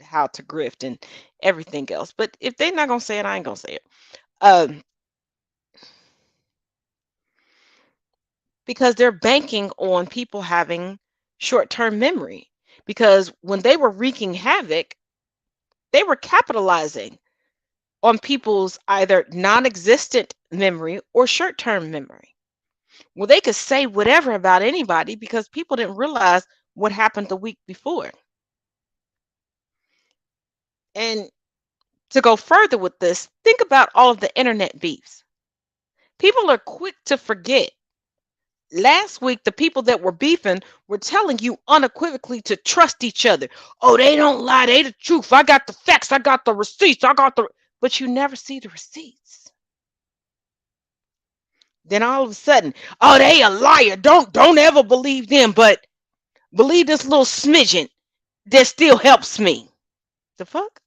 how to grift and everything else. But if they're not going to say it, I ain't going to say it. Because they're banking on people having short-term memory. Because when they were wreaking havoc, they were capitalizing on people's either non-existent memory or short-term memory. Well, they could say whatever about anybody because people didn't realize what happened the week before. And to go further with this, think about all of the internet beefs. People are quick to forget. Last week, the people that were beefing were telling you unequivocally to trust each other. Oh, they don't lie. They the truth. I got the facts. I got the receipts. But you never see the receipts. Then all of a sudden, oh, they a liar. Don't ever believe them, but believe this little smidgen that still helps me. The fuck?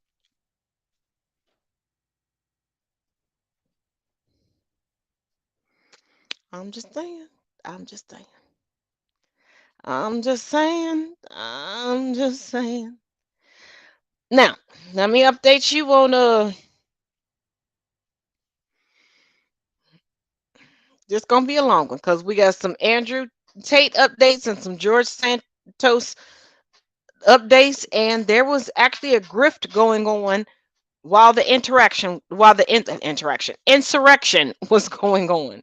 I'm just saying. I'm just saying. I'm just saying. I'm just saying. Now, let me update you on this gonna be a long one because we got some Andrew Tate updates and some George Santos updates, and there was actually a grift going on while the insurrection was going on.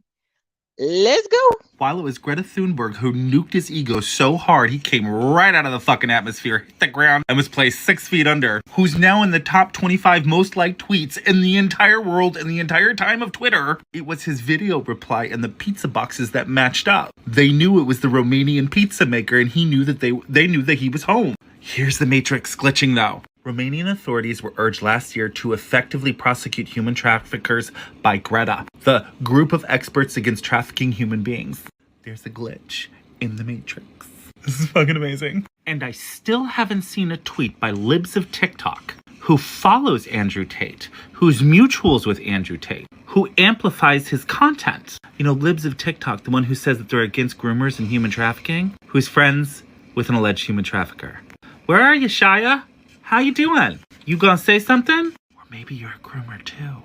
Let's go. While it was Greta Thunberg who nuked his ego so hard he came right out of the fucking atmosphere, hit the ground, and was placed 6 feet under, who's now in the top 25 most liked tweets in the entire world in the entire time of Twitter, it was his video reply and the pizza boxes that matched up. They knew it was the Romanian pizza maker, and he knew that they knew that he was home. Here's the Matrix glitching though. Romanian authorities were urged last year to effectively prosecute human traffickers by Greta, the group of experts against trafficking human beings. There's a glitch in the Matrix. This is fucking amazing. And I still haven't seen a tweet by Libs of TikTok, who follows Andrew Tate, who's mutuals with Andrew Tate, who amplifies his content. You know, Libs of TikTok, the one who says that they're against groomers and human trafficking, who's friends with an alleged human trafficker. Where are you, Shia? How you doing? You gonna say something? Or maybe you're a groomer too.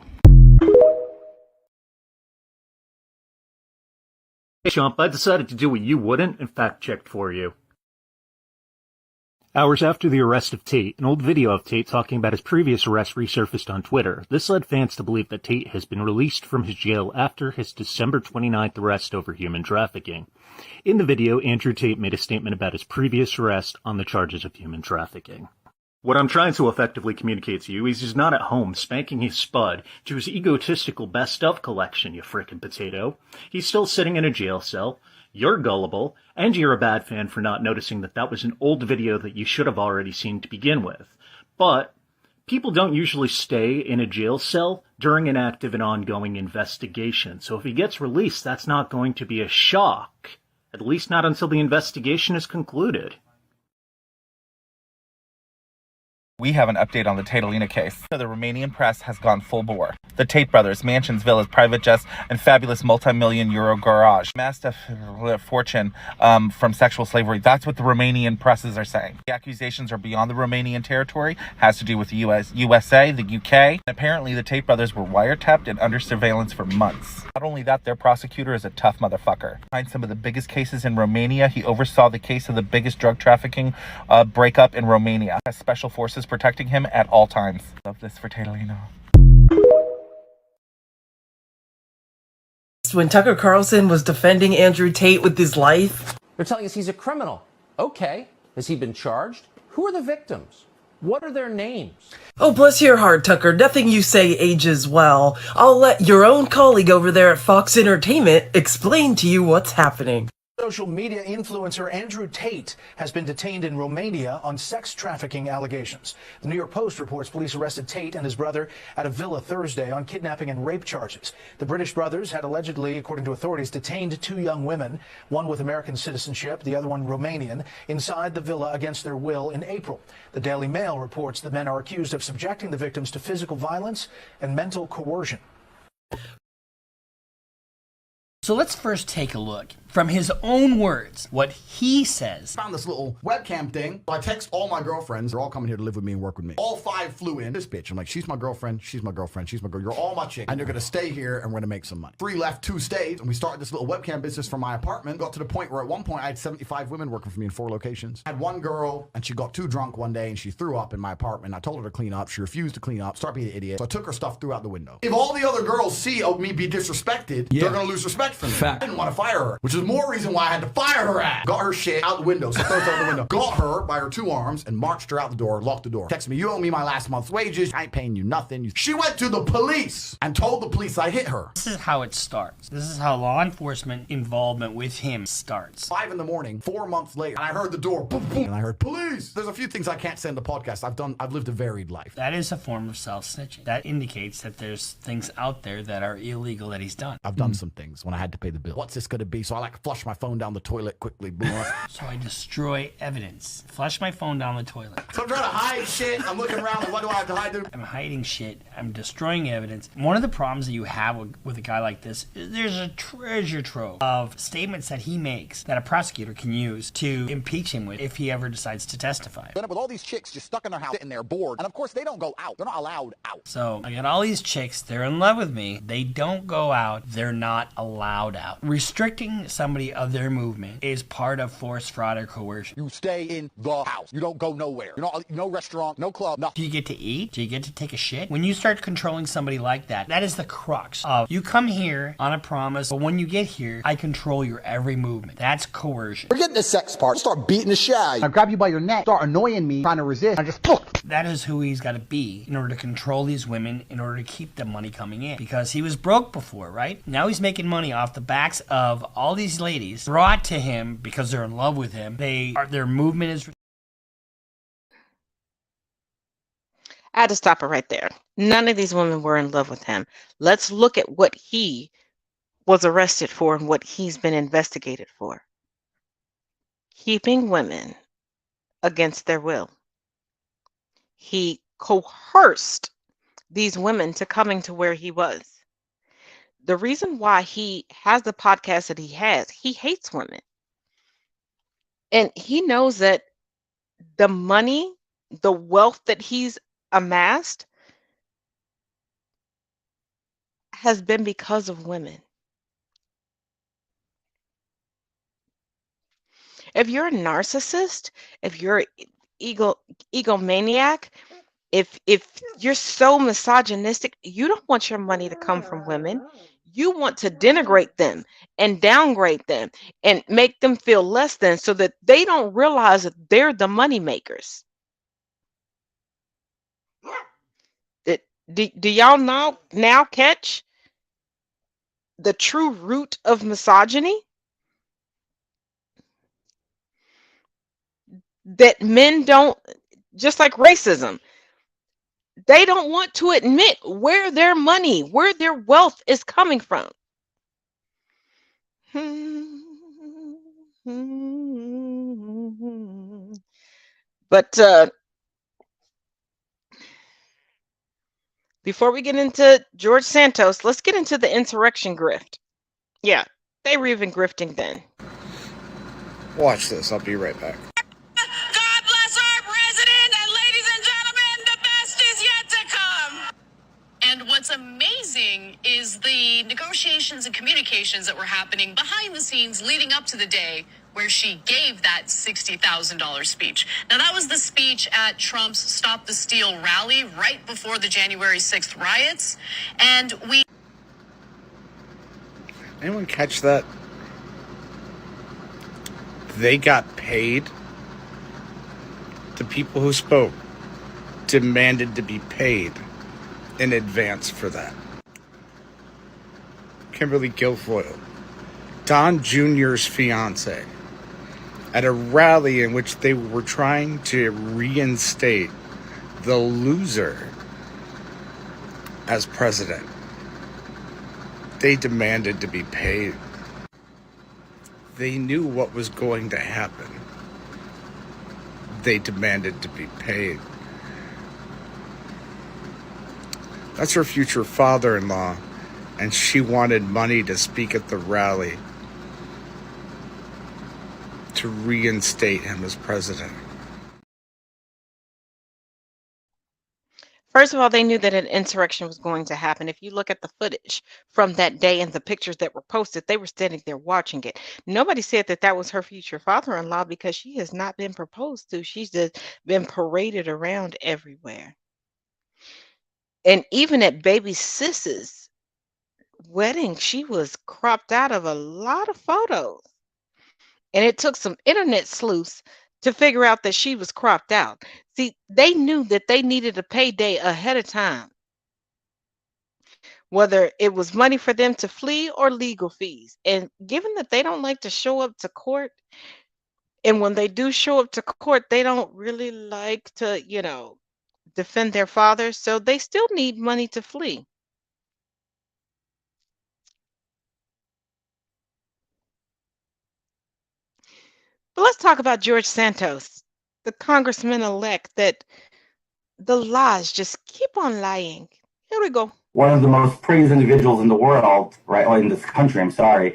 Hey, Chump, I decided to do what you wouldn't and fact-checked for you. Hours after the arrest of Tate, an old video of Tate talking about his previous arrest resurfaced on Twitter. This led fans to believe that Tate has been released from his jail after his December 29th arrest over human trafficking. In the video, Andrew Tate made a statement about his previous arrest on the charges of human trafficking. What I'm trying to effectively communicate to you is he's not at home spanking his spud to his egotistical best-of collection, you frickin' potato. He's still sitting in a jail cell. You're gullible, and you're a bad fan for not noticing that that was an old video that you should have already seen to begin with. But people don't usually stay in a jail cell during an active and ongoing investigation, so if he gets released, that's not going to be a shock. At least not until the investigation is concluded. We have an update on the Tatalina case. The Romanian press has gone full bore. The Tate brothers, mansions, villas, private jets, and fabulous multi-million euro garage. Amassed a fortune from sexual slavery. That's what the Romanian presses are saying. The accusations are beyond the Romanian territory, has to do with the USA, the UK. And apparently the Tate brothers were wiretapped and under surveillance for months. Not only that, their prosecutor is a tough motherfucker. Behind some of the biggest cases in Romania, he oversaw the case of the biggest drug trafficking breakup in Romania. Has special forces protecting him at all times. Love this for Tatalino. When Tucker Carlson was defending Andrew Tate with his life. They're telling us he's a criminal. Okay. Has he been charged? Who are the victims? What are their names? Oh, bless your heart, Tucker. Nothing you say ages well. I'll let your own colleague over there at Fox Entertainment explain to you what's happening. Social media influencer Andrew Tate has been detained in Romania on sex trafficking allegations. The New York Post reports police arrested Tate and his brother at a villa Thursday on kidnapping and rape charges. The British brothers had allegedly, according to authorities, detained 2 young women, one with American citizenship, the other one Romanian, inside the villa against their will in April. The Daily Mail reports the men are accused of subjecting the victims to physical violence and mental coercion. So let's first take a look from his own words, what he says. Found this little webcam thing. I text all my girlfriends. They're all coming here to live with me and work with me. All 5 flew in. This bitch. I'm like, she's my girlfriend. She's my girlfriend. She's my girl. You're all my chick. And you're going to stay here and we're going to make some money. 3 left, 2 stayed. And we started this little webcam business from my apartment. Got to the point where at one point I had 75 women working for me in 4 locations. I had one girl and she got too drunk one day and she threw up in my apartment. I told her to clean up. She refused to clean up. Started being an idiot. So I took her stuff, threw out the window. If all the other girls see me be disrespected, they're going to lose respect for me. Fact. I didn't want to fire her, which is more reason why I had to fire her ass. Got her shit out the window, so throws out the window. Got her by her 2 arms and marched her out the door, locked the door. Text me, you owe me my last month's wages. I ain't paying you nothing. She went to the police and told the police I hit her. This is how it starts. This is how law enforcement involvement with him starts. 5 in the morning, 4 months later, and I heard the door, boom, boom, and I heard police. There's a few things I can't say in the podcast. I've lived a varied life. That is a form of self-snitching. That indicates that there's things out there that are illegal that he's done. I've done some things when I had to pay the bill. What's this gonna be? So I like flush my phone down the toilet quickly. So I destroy evidence. Flush my phone down the toilet. So I'm trying to hide shit. I'm looking around. What do I have to hide? I'm hiding shit. I'm destroying evidence. One of the problems that you have with a guy like this is there's a treasure trove of statements that he makes that a prosecutor can use to impeach him with if he ever decides to testify. End up with all these chicks just stuck in their house, sitting there bored, and of course they don't go out. They're not allowed out. So I got all these chicks. They're in love with me. They don't go out. They're not allowed out. Restricting somebody of their movement is part of force, fraud, or coercion. You stay in the house. You don't go nowhere. No restaurant, no club, nothing. Do you get to eat? Do you get to take a shit? When you start controlling somebody like that, that is the crux of you come here on a promise, but when you get here, I control your every movement. That's coercion. Forget the sex part. Start beating the shit out of you. I grab you by your neck, start annoying me, trying to resist. I just That is who he's got to be in order to control these women, in order to keep the money coming in. Because he was broke before, right? Now he's making money off the backs of all these ladies brought to him because they're in love with him. Their movement is... I had to stop it right there. None of these women were in love with him. Let's look at what he was arrested for and what he's been investigated for. Keeping women against their will. He coerced these women to coming to where he was. The reason why he has the podcast that he has, he hates women. And he knows that the money, the wealth that he's amassed has been because of women. If you're a narcissist, if you're egomaniac, if you're so misogynistic, you don't want your money to come from women. You want to denigrate them and downgrade them and make them feel less than so that they don't realize that they're the money makers. Do y'all now catch the true root of misogyny? That men don't, just like racism, they don't want to admit where their money, where their wealth is coming from. But before we get into George Santos, let's get into the insurrection grift. Yeah, they were even grifting then. Watch this. I'll be right back. And what's amazing is the negotiations and communications that were happening behind the scenes leading up to the day where she gave that $60,000 speech. Now, that was the speech at Trump's Stop the Steal rally right before the January 6th riots. And Anyone catch that? They got paid. The people who spoke demanded to be paid in advance for that. Kimberly Guilfoyle, Don Jr.'s fiance, at a rally in which they were trying to reinstate the loser as president. They demanded to be paid. They knew what was going to happen. They demanded to be paid. That's her future father-in-law, and she wanted money to speak at the rally to reinstate him as president. First of all, they knew that an insurrection was going to happen. If you look at the footage from that day and the pictures that were posted, they were standing there watching it. Nobody said that that was her future father-in-law because she has not been proposed to. She's just been paraded around everywhere. And even at baby Sis's wedding, she was cropped out of a lot of photos. And it took some internet sleuths to figure out that she was cropped out. See, they knew that they needed a payday ahead of time, whether it was money for them to flee or legal fees. And given that they don't like to show up to court, and when they do show up to court, they don't really like to, defend their father, so they still need money to flee. But let's talk about George Santos, the congressman-elect that the lies just keep on lying. Here we go. One of the most praised individuals in the world, right, or in this country, I'm sorry,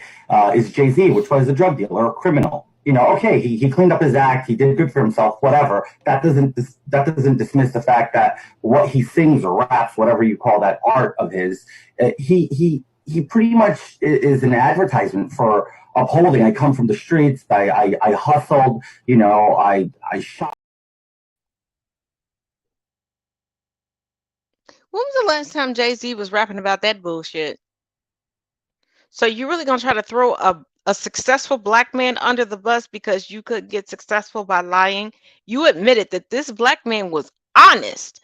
is Jay-Z, which was a drug dealer or a criminal. Okay, he cleaned up his act, he did good for himself, whatever. That doesn't dismiss the fact that what he sings or raps, whatever you call that art of his, he he pretty much is an advertisement for upholding. I come from the streets. I hustled. I shot. When was the last time Jay-Z was rapping about that bullshit? So you really gonna try to throw a successful black man under the bus because you could get successful by lying? You admitted that this black man was honest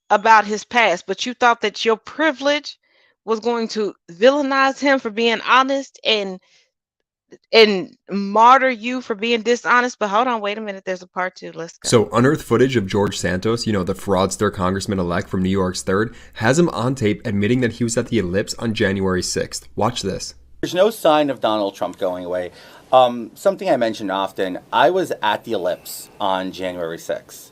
about his past, but you thought that your privilege was going to villainize him for being honest and martyr you for being dishonest. But hold on, wait a minute, there's a part 2. Let's go. So unearthed footage of George Santos, the fraudster congressman-elect from New York's 3rd, has him on tape admitting that he was at the Ellipse on January 6th. Watch this. There's no sign of Donald Trump going away. Something I mention often, I was at the Ellipse on January 6th.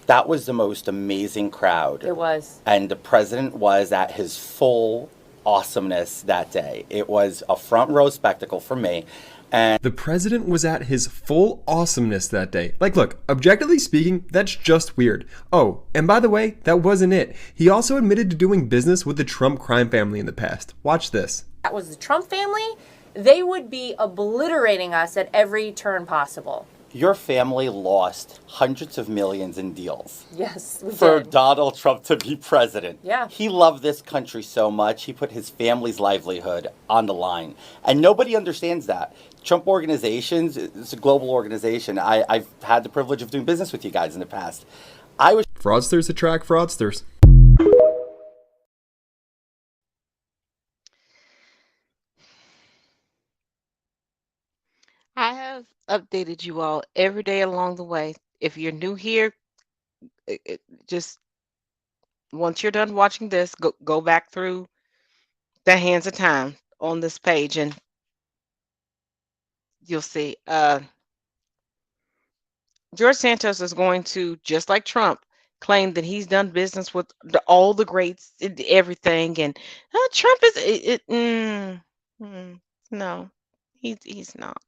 That was the most amazing crowd. It was. And the president was at his full awesomeness that day. It was a front row spectacle for me. And the president was at his full awesomeness that day. Like, look, objectively speaking, that's just weird. Oh, and by the way, that wasn't it. He also admitted to doing business with the Trump crime family in the past. Watch this. That was the Trump family. They would be obliterating us at every turn possible. your family lost hundreds of millions in deals. Yes, we for did. Donald Trump to be president. Yeah. He loved this country so much, he put his family's livelihood on the line. And nobody understands that. Trump Organizations, it's a global organization. I've had the privilege of doing business with you guys in the past. Fraudsters attract fraudsters. I have updated you all every day along the way. If you're new here, just once you're done watching this, go back through the hands of time on this page and you'll see. George Santos is going to, just like Trump, claim that he's done business with all the greats and everything. And Trump is no, he's not.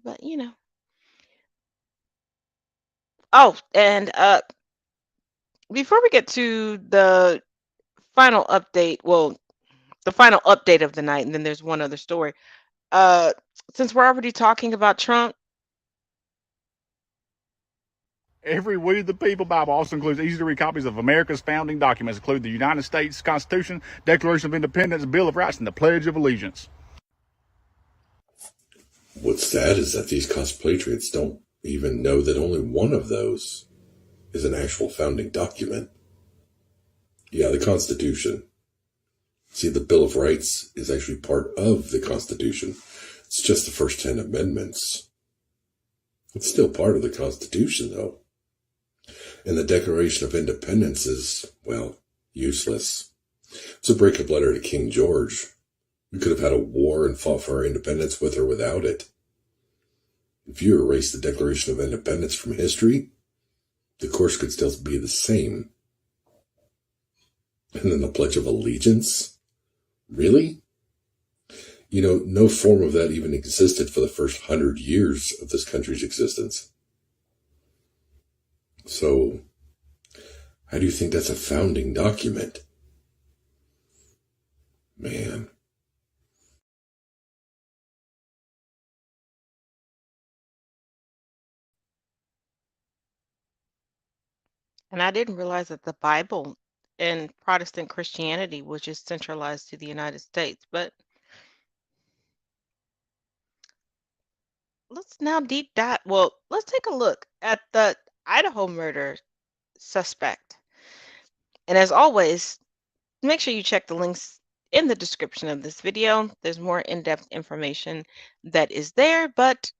But you know. Oh, and before we get to the final update, well, the final update of the night, and then there's one other story. Since we're already talking about Trump, Every We the People Bible also includes easy-to-read copies of America's founding documents, including the United States Constitution, Declaration of Independence, Bill of Rights, and the Pledge of Allegiance. What's sad is that these cospatriots don't even know that only one of those is an actual founding document. Yeah, the Constitution. See, the Bill of Rights is actually part of the Constitution. It's just the first 10 amendments. It's still part of the Constitution, though. And the Declaration of Independence is, well, useless. It's a breakup letter to King George. We could have had a war and fought for our independence with or without it. If you erase the Declaration of Independence from history, the course could still be the same. And then the Pledge of Allegiance? Really? You know, no form of that even existed for the first 100 years of this country's existence. So, how do you think that's a founding document? Man. and I didn't realize that the Bible and Protestant Christianity was just centralized to the United States. But let's now deep dive. Well, let's take a look at the Idaho murder suspect. And as always, make sure you check the links in the description of this video. There's more in-depth information that is there, but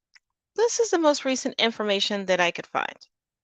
this is the most recent information that I could find.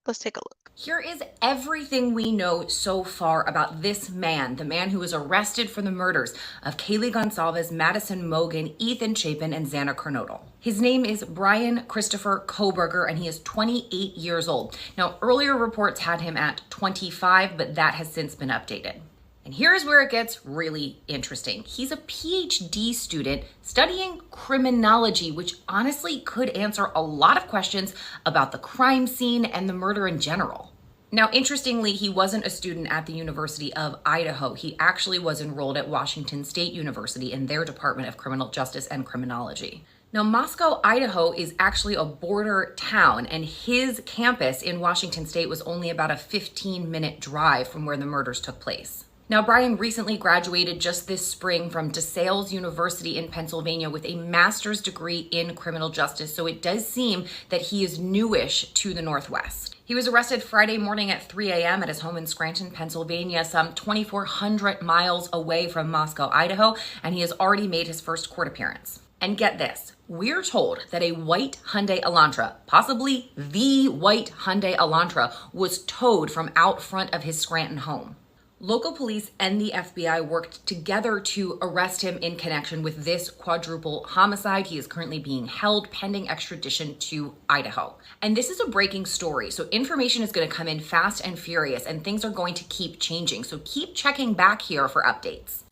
Let's take a look. Here is everything we know so far about this man, the man who was arrested for the murders of Kaylee Gonsalves, Madison Mogen, Ethan Chapin, and Xana Kernodle. His name is Brian Christopher Koberger, and he is 28 years old. Now, earlier reports had him at 25, but that has since been updated. And here's where it gets really interesting. He's a PhD student studying criminology, which honestly could answer a lot of questions about the crime scene and the murder in general. Now, interestingly, he wasn't a student at the University of Idaho. He actually was enrolled at Washington State University in their Department of Criminal Justice and Criminology. Now, Moscow, Idaho is actually a border town, and his campus in Washington State was only about a 15-minute drive from where the murders took place. Now, Brian recently graduated just this spring from DeSales University in Pennsylvania with a master's degree in criminal justice, so it does seem that he is newish to the Northwest. He was arrested Friday morning at 3 a.m. at his home in Scranton, Pennsylvania, some 2,400 miles away from Moscow, Idaho, and he has already made his first court appearance. And get this, we're told that a white Hyundai Elantra, possibly the white Hyundai Elantra, was towed from out front of his Scranton home. Local police and the FBI worked together to arrest him in connection with this quadruple homicide. He is currently being held pending extradition to Idaho. And this is a breaking story, so information is going to come in fast and furious, and things are going to keep changing. So keep checking back here for updates.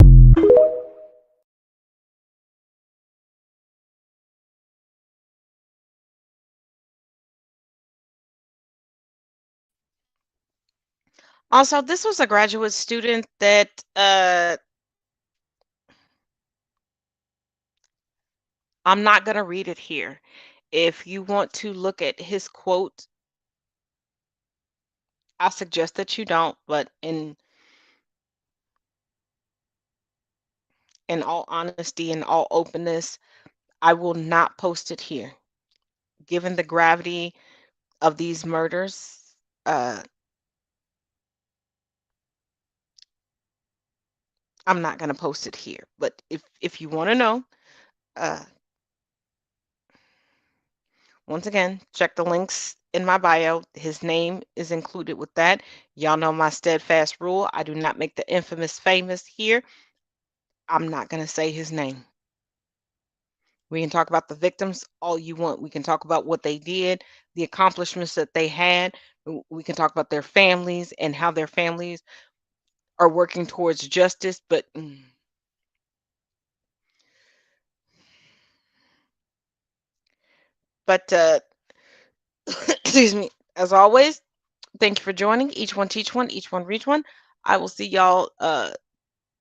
Also, this was a graduate student that I'm not going to read it here. If you want to look at his quote, I suggest that you don't, but in all honesty and all openness, I will not post it here. Given the gravity of these murders, I'm not going to post it here. But if you want to know, once again, check the links in my bio. His name is included with that. Y'all know my steadfast rule. I do not make the infamous famous here. I'm not going to say his name. We can talk about the victims all you want. We can talk about what they did, the accomplishments that they had. We can talk about their families and how their families are working towards justice, but excuse me, as always, thank you for joining. Each one teach one, each one reach one. I will see y'all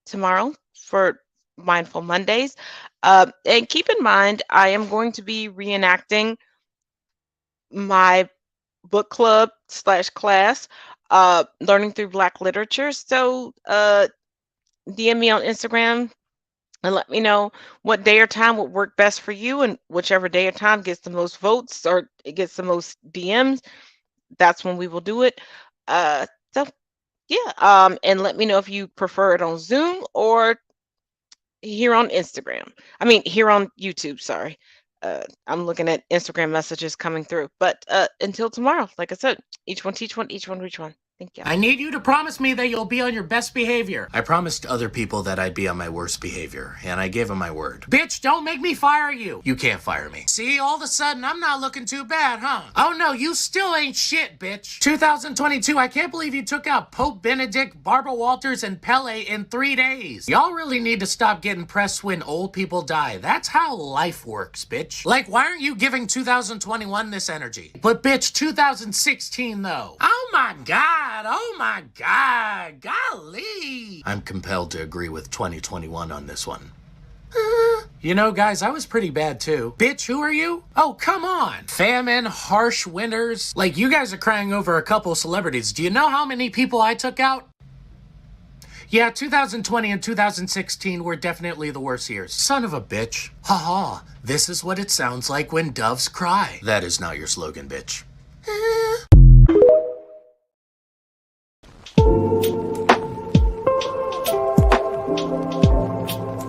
tomorrow for Mindful Mondays. And keep in mind, I am going to be reenacting my book club / class, Learning Through Black Literature. So DM me on Instagram and let me know what day or time would work best for you, and whichever day or time gets the most votes or it gets the most DMs, that's when we will do it. So yeah, and let me know if you prefer it on Zoom or here on Instagram. I mean, here on YouTube, sorry. I'm looking at Instagram messages coming through. But until tomorrow, like I said, each one teach one, each one reach one. Thank you. I need you to promise me that you'll be on your best behavior. I promised other people that I'd be on my worst behavior, and I gave them my word. Bitch, don't make me fire you. You can't fire me. See, all of a sudden, I'm not looking too bad, huh? Oh no, you still ain't shit, bitch. 2022, I can't believe you took out Pope Benedict, Barbara Walters, and Pele in 3 days. Y'all really need to stop getting pressed when old people die. That's how life works, bitch. Like, why aren't you giving 2021 this energy? But bitch, 2016 though. Oh my god. Oh my god, golly. I'm compelled to agree with 2021 on this one. You know, guys, I was pretty bad too. Bitch, who are you? Oh, come on. Famine, harsh winters. Like, you guys are crying over a couple celebrities. Do you know how many people I took out? Yeah, 2020 and 2016 were definitely the worst years. Son of a bitch. Ha-ha. This is what it sounds like when doves cry. That is not your slogan, bitch.